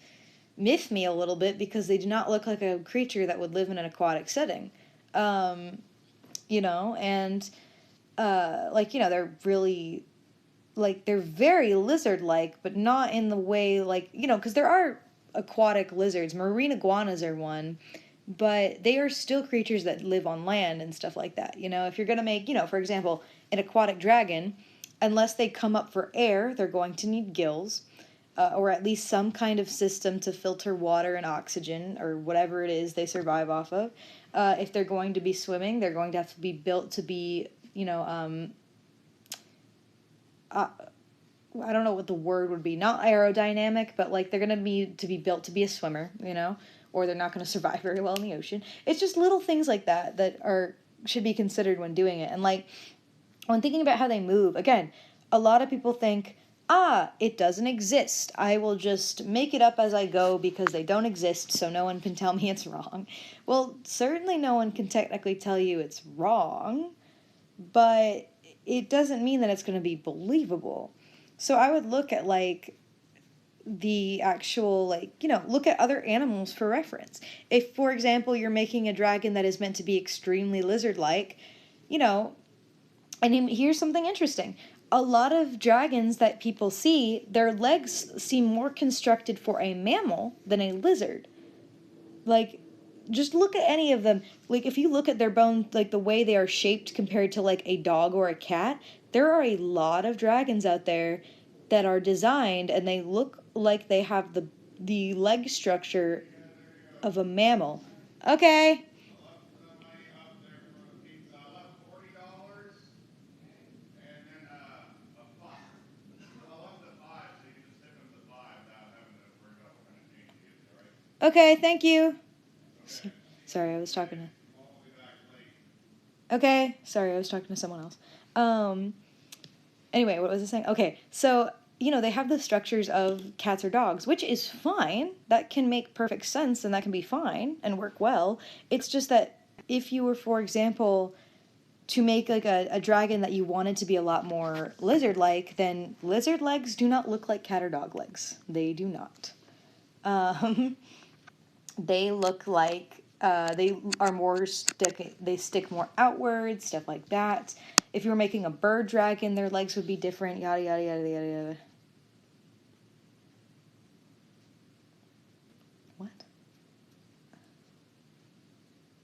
miff me a little bit because they do not look like a creature that would live in an aquatic setting. You know, and like, you know, they're really, like, they're very lizard-like, but not in the way, like, you know, because there are aquatic lizards. Marine iguanas are one, but they are still creatures that live on land and stuff like that. You know, if you're going to make, you know, for example, an aquatic dragon, unless they come up for air, they're going to need gills, or at least some kind of system to filter water and oxygen, or whatever it is they survive off of. If they're going to be swimming, they're going to have to be built to be, you know, I don't know what the word would be, not aerodynamic, but like they're going to need to be built to be a swimmer, you know, or they're not going to survive very well in the ocean. It's just little things like that that are should be considered when doing it. And like when thinking about how they move, again, a lot of people think, it doesn't exist. I will just make it up as I go because they don't exist, so no one can tell me it's wrong. Well, certainly no one can technically tell you it's wrong, but it doesn't mean that it's going to be believable. So I would look at, like, the actual, like, you know, look at other animals for reference. If, for example, you're making a dragon that is meant to be extremely lizard-like, you know, and here's something interesting. A lot of dragons that people see, their legs seem more constructed for a mammal than a lizard. Like, just look at any of them. Like, if you look at their bones, like the way they are shaped compared to like a dog or a cat, there are a lot of dragons out there that are designed and they look like they have the leg structure of a mammal. Okay. Okay, thank you. Sorry, I was talking to. Okay, sorry, I was talking to someone else. Anyway, what was I saying? Okay, so, you know, they have the structures of cats or dogs, which is fine. That can make perfect sense and that can be fine and work well. It's just that if you were, for example, to make like a dragon that you wanted to be a lot more lizard-like, then lizard legs do not look like cat or dog legs. They do not. Um, they look like they are more they stick more outwards, stuff like that. If you were making a bird dragon, their legs would be different, yada yada yada yada yada. What?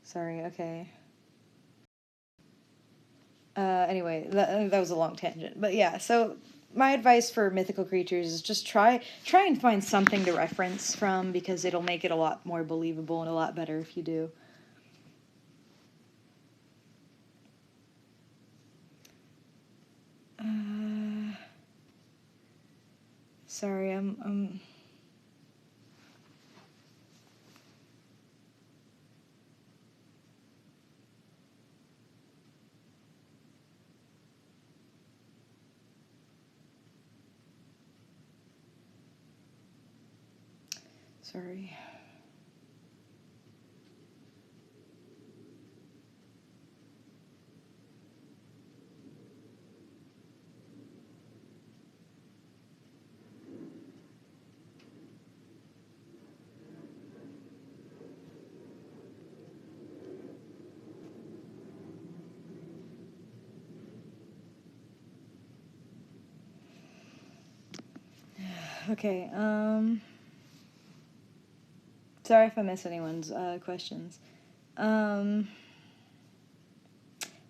Sorry, okay. Anyway, that was a long tangent. But yeah, so my advice for mythical creatures is just try and find something to reference from, because it'll make it a lot more believable and a lot better if you do. Sorry, I'm sorry. Okay, sorry if I miss anyone's questions. How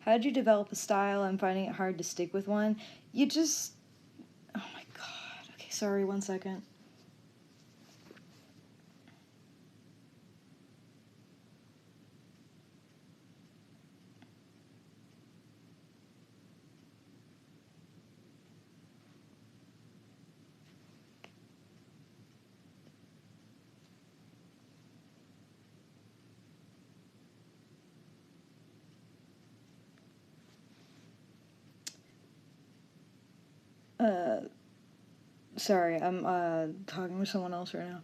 did you develop a style? I'm finding it hard to stick with one. You just... Oh my god. Okay, sorry, 1 second. Sorry, I'm talking with someone else right now.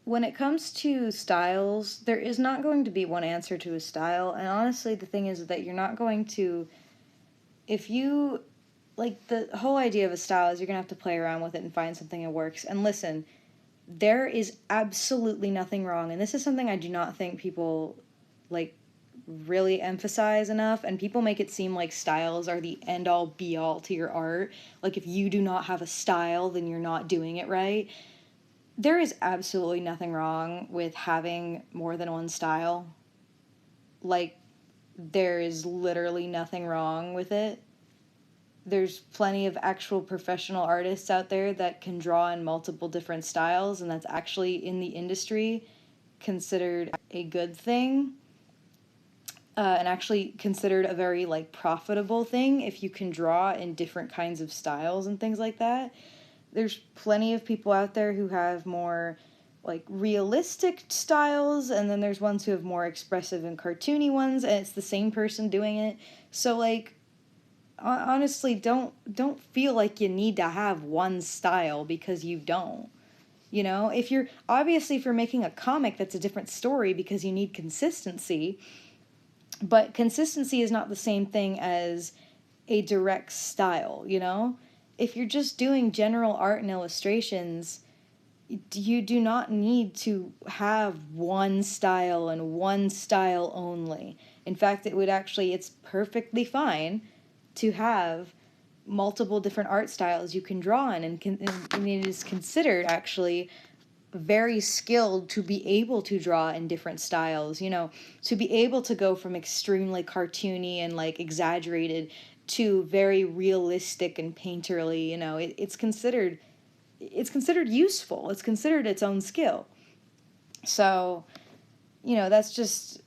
When it comes to styles, there is not going to be one answer to a style, and honestly, the thing is that you're not going to... If you... Like, the whole idea of a style is you're gonna have to play around with it and find something that works. And listen, there is absolutely nothing wrong, and this is something I do not think people, like, really emphasize enough, and people make it seem like styles are the end-all be-all to your art. Like, if you do not have a style, then you're not doing it right. There is absolutely nothing wrong with having more than one style. Like, there is literally nothing wrong with it. There's plenty of actual professional artists out there that can draw in multiple different styles, and that's actually, in the industry, considered a good thing. And actually considered a very, like, profitable thing if you can draw in different kinds of styles and things like that. There's plenty of people out there who have more, like, realistic styles, and then there's ones who have more expressive and cartoony ones, and it's the same person doing it. So, like, honestly, don't feel like you need to have one style, because you don't. You know, if you're making a comic, that's a different story because you need consistency. But consistency is not the same thing as a direct style, you know? If you're just doing general art and illustrations, you do not need to have one style and one style only. In fact, it's perfectly fine to have multiple different art styles you can draw in, and it is considered actually very skilled to be able to draw in different styles, you know, to be able to go from extremely cartoony and, like, exaggerated to very realistic and painterly, you know. It's considered useful. It's considered its own skill. So, you know, it's just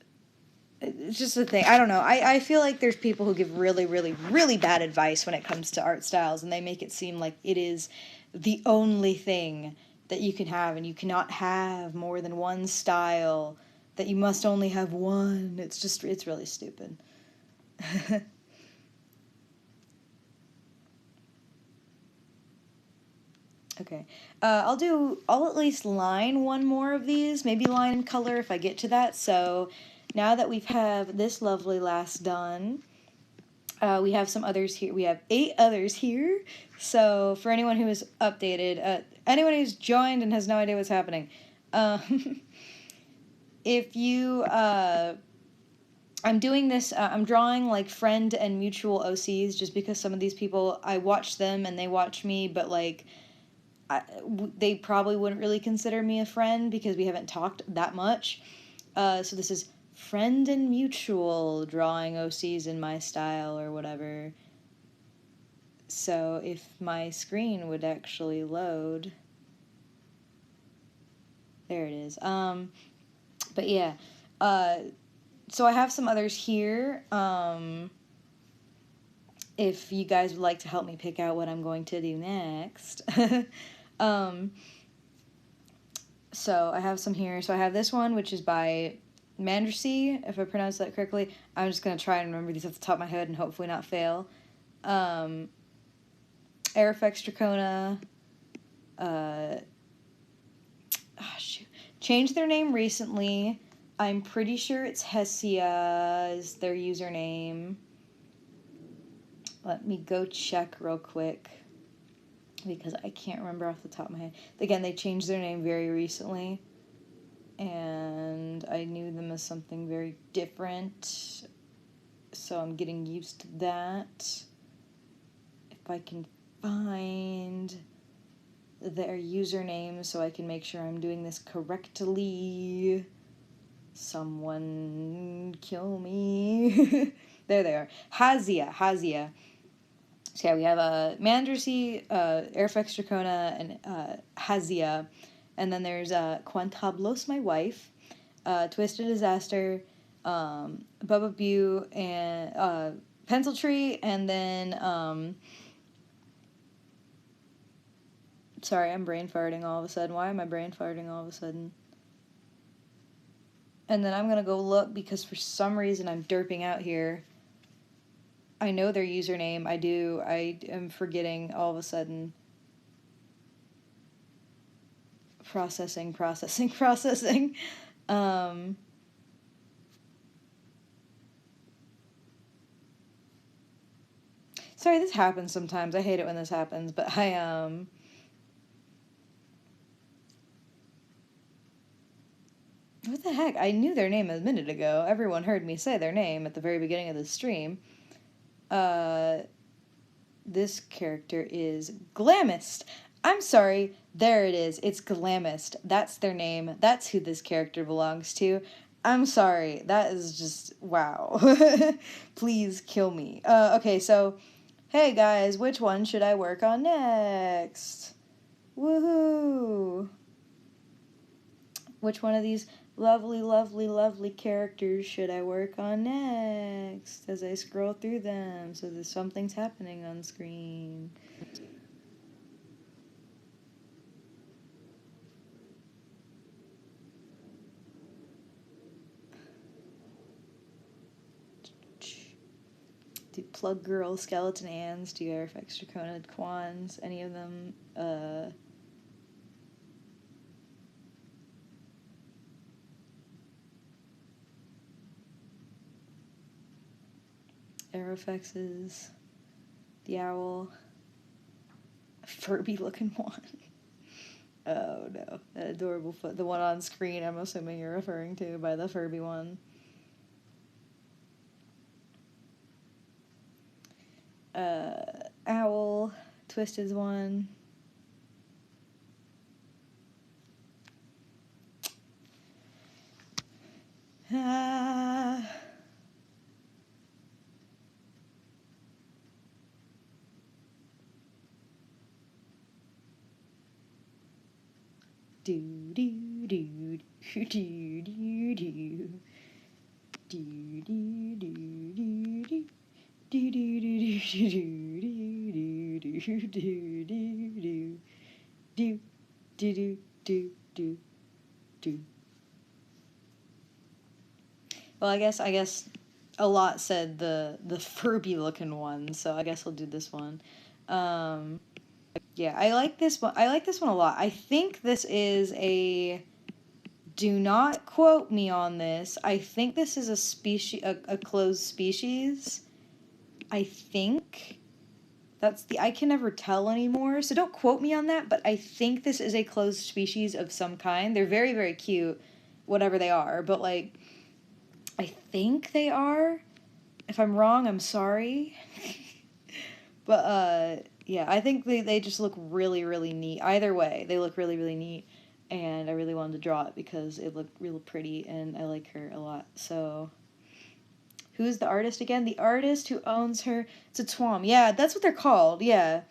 a thing. I don't know. I feel like there's people who give really, really, really bad advice when it comes to art styles, and they make it seem like it is the only thing that you can have, and you cannot have more than one style, that you must only have one. It's really stupid. Okay. I'll at least line one more of these, maybe line in color if I get to that. So now that we've have this lovely lass done, we have some others here. We have 8 others here. So for anyone who is updated, anyone who's joined and has no idea what's happening, if you, I'm doing this, I'm drawing, like, friend and mutual OCs, just because some of these people, I watch them and they watch me, but, like, they probably wouldn't really consider me a friend because we haven't talked that much. So this is friend and mutual drawing OCs in my style or whatever. So if my screen would actually load. There it is. But yeah. So I have some others here. If you guys would like to help me pick out what I'm going to do next. So I have some here. So I have this one, which is by Mandracy, if I pronounced that correctly. I'm just going to try and remember these off the top of my head and hopefully not fail. Airfx Dracona. Shoot. Changed their name recently. I'm pretty sure it's Hesia is their username. Let me go check real quick, because I can't remember off the top of my head. Again, they changed their name very recently, and I knew them as something very different, so I'm getting used to that. If I can find their username so I can make sure I'm doing this correctly. Someone kill me. There they are. Hazia. So yeah, we have Mandercy, Airfex Dracona, and Hazia. And then there's Quantablos, my wife, Twisted Disaster, Bubba Bew, and Pencil Tree, and then sorry, I'm brain farting all of a sudden. Why am I brain farting all of a sudden? And then I'm gonna go look because for some reason I'm derping out here. I know their username. I do. I am forgetting all of a sudden. Processing. Sorry, this happens sometimes. I hate it when this happens, but what the heck? I knew their name a minute ago. Everyone heard me say their name at the very beginning of the stream. This character is Glamist. I'm sorry, there it is. It's Glamist. That's their name. That's who this character belongs to. I'm sorry. That is just, wow. Please kill me. Okay, so, hey guys, which one should I work on next? Woohoo! Which one of these lovely characters should I work on next as I scroll through them so that something's happening on screen? Do Plug Girl, Skeleton Anns, do Airfex Dracona, Quans, any of them, Aerofexes, the Owl, a Furby looking one. Oh no, that adorable foot, the one on screen I'm assuming you're referring to by the Furby one. Owl, Twisted's one. Ah. Do do do do do do do do do do do do. Do do do do do do do do do do do do do do. Well, I guess a lot said the Furby looking one, so I guess I'll do this one. Yeah, I like this one. I like this one a lot. I think this is a. Do not quote me on this. I think this is a species, a closed species. I think. That's I can never tell anymore, so don't quote me on that, but I think this is a closed species of some kind. They're very, very cute, whatever they are, but, like, I think they are. If I'm wrong, I'm sorry. But, yeah, I think they just look really, really neat. Either way, they look really, really neat, and I really wanted to draw it because it looked real pretty, and I like her a lot, so... Who's the artist again? The artist who owns her. It's a twom. Yeah, that's what they're called. Yeah.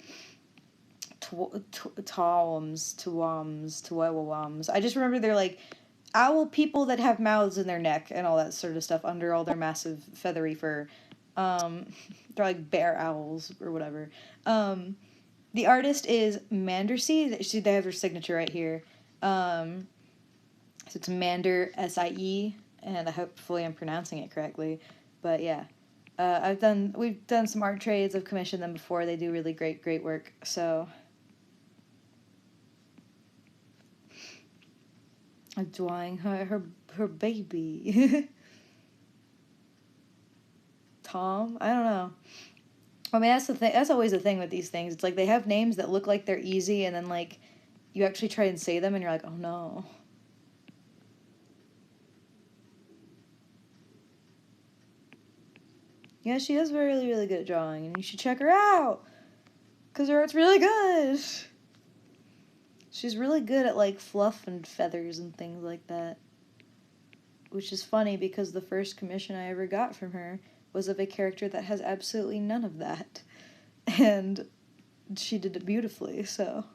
Twawams. I just remember they're like owl people that have mouths in their neck and all that sort of stuff under all their massive feathery fur. They're like bear owls or whatever. The artist is Mandercy. They have their signature right here. So it's Mander, S-I-E, and hopefully I'm pronouncing it correctly. But yeah, we've done some art trades. I've commissioned them before. They do really great work. So I'm drawing her baby. Tom. I don't know. I mean, that's the thing. That's always the thing with these things. It's like they have names that look like they're easy, and then like you actually try and say them, and you're like, oh no. Yeah, she is really good at drawing, and you should check her out. because her art's really good. She's really good at, like, fluff and feathers and things like that. Which is funny because the first commission I ever got from her was of a character that has absolutely none of that. And she did it beautifully, so...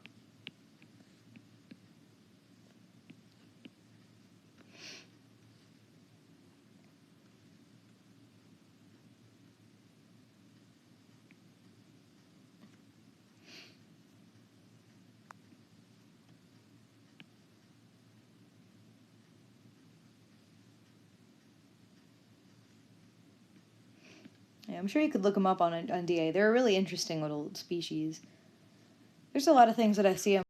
Yeah, I'm sure you could look them up on DA. They're a really interesting little species. There's a lot of things that I see, I'm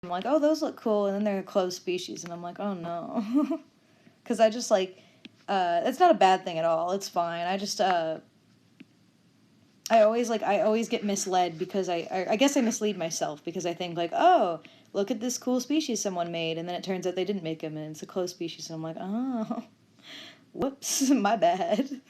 like, oh, those look cool, and then they're a closed species, and I'm like, oh no. Because I just, like, it's not a bad thing at all, it's fine. I just, I always get misled because I guess I mislead myself because I think, like, oh, look at this cool species someone made, and then it turns out they didn't make them, and it's a closed species, and I'm like, oh, whoops, my bad.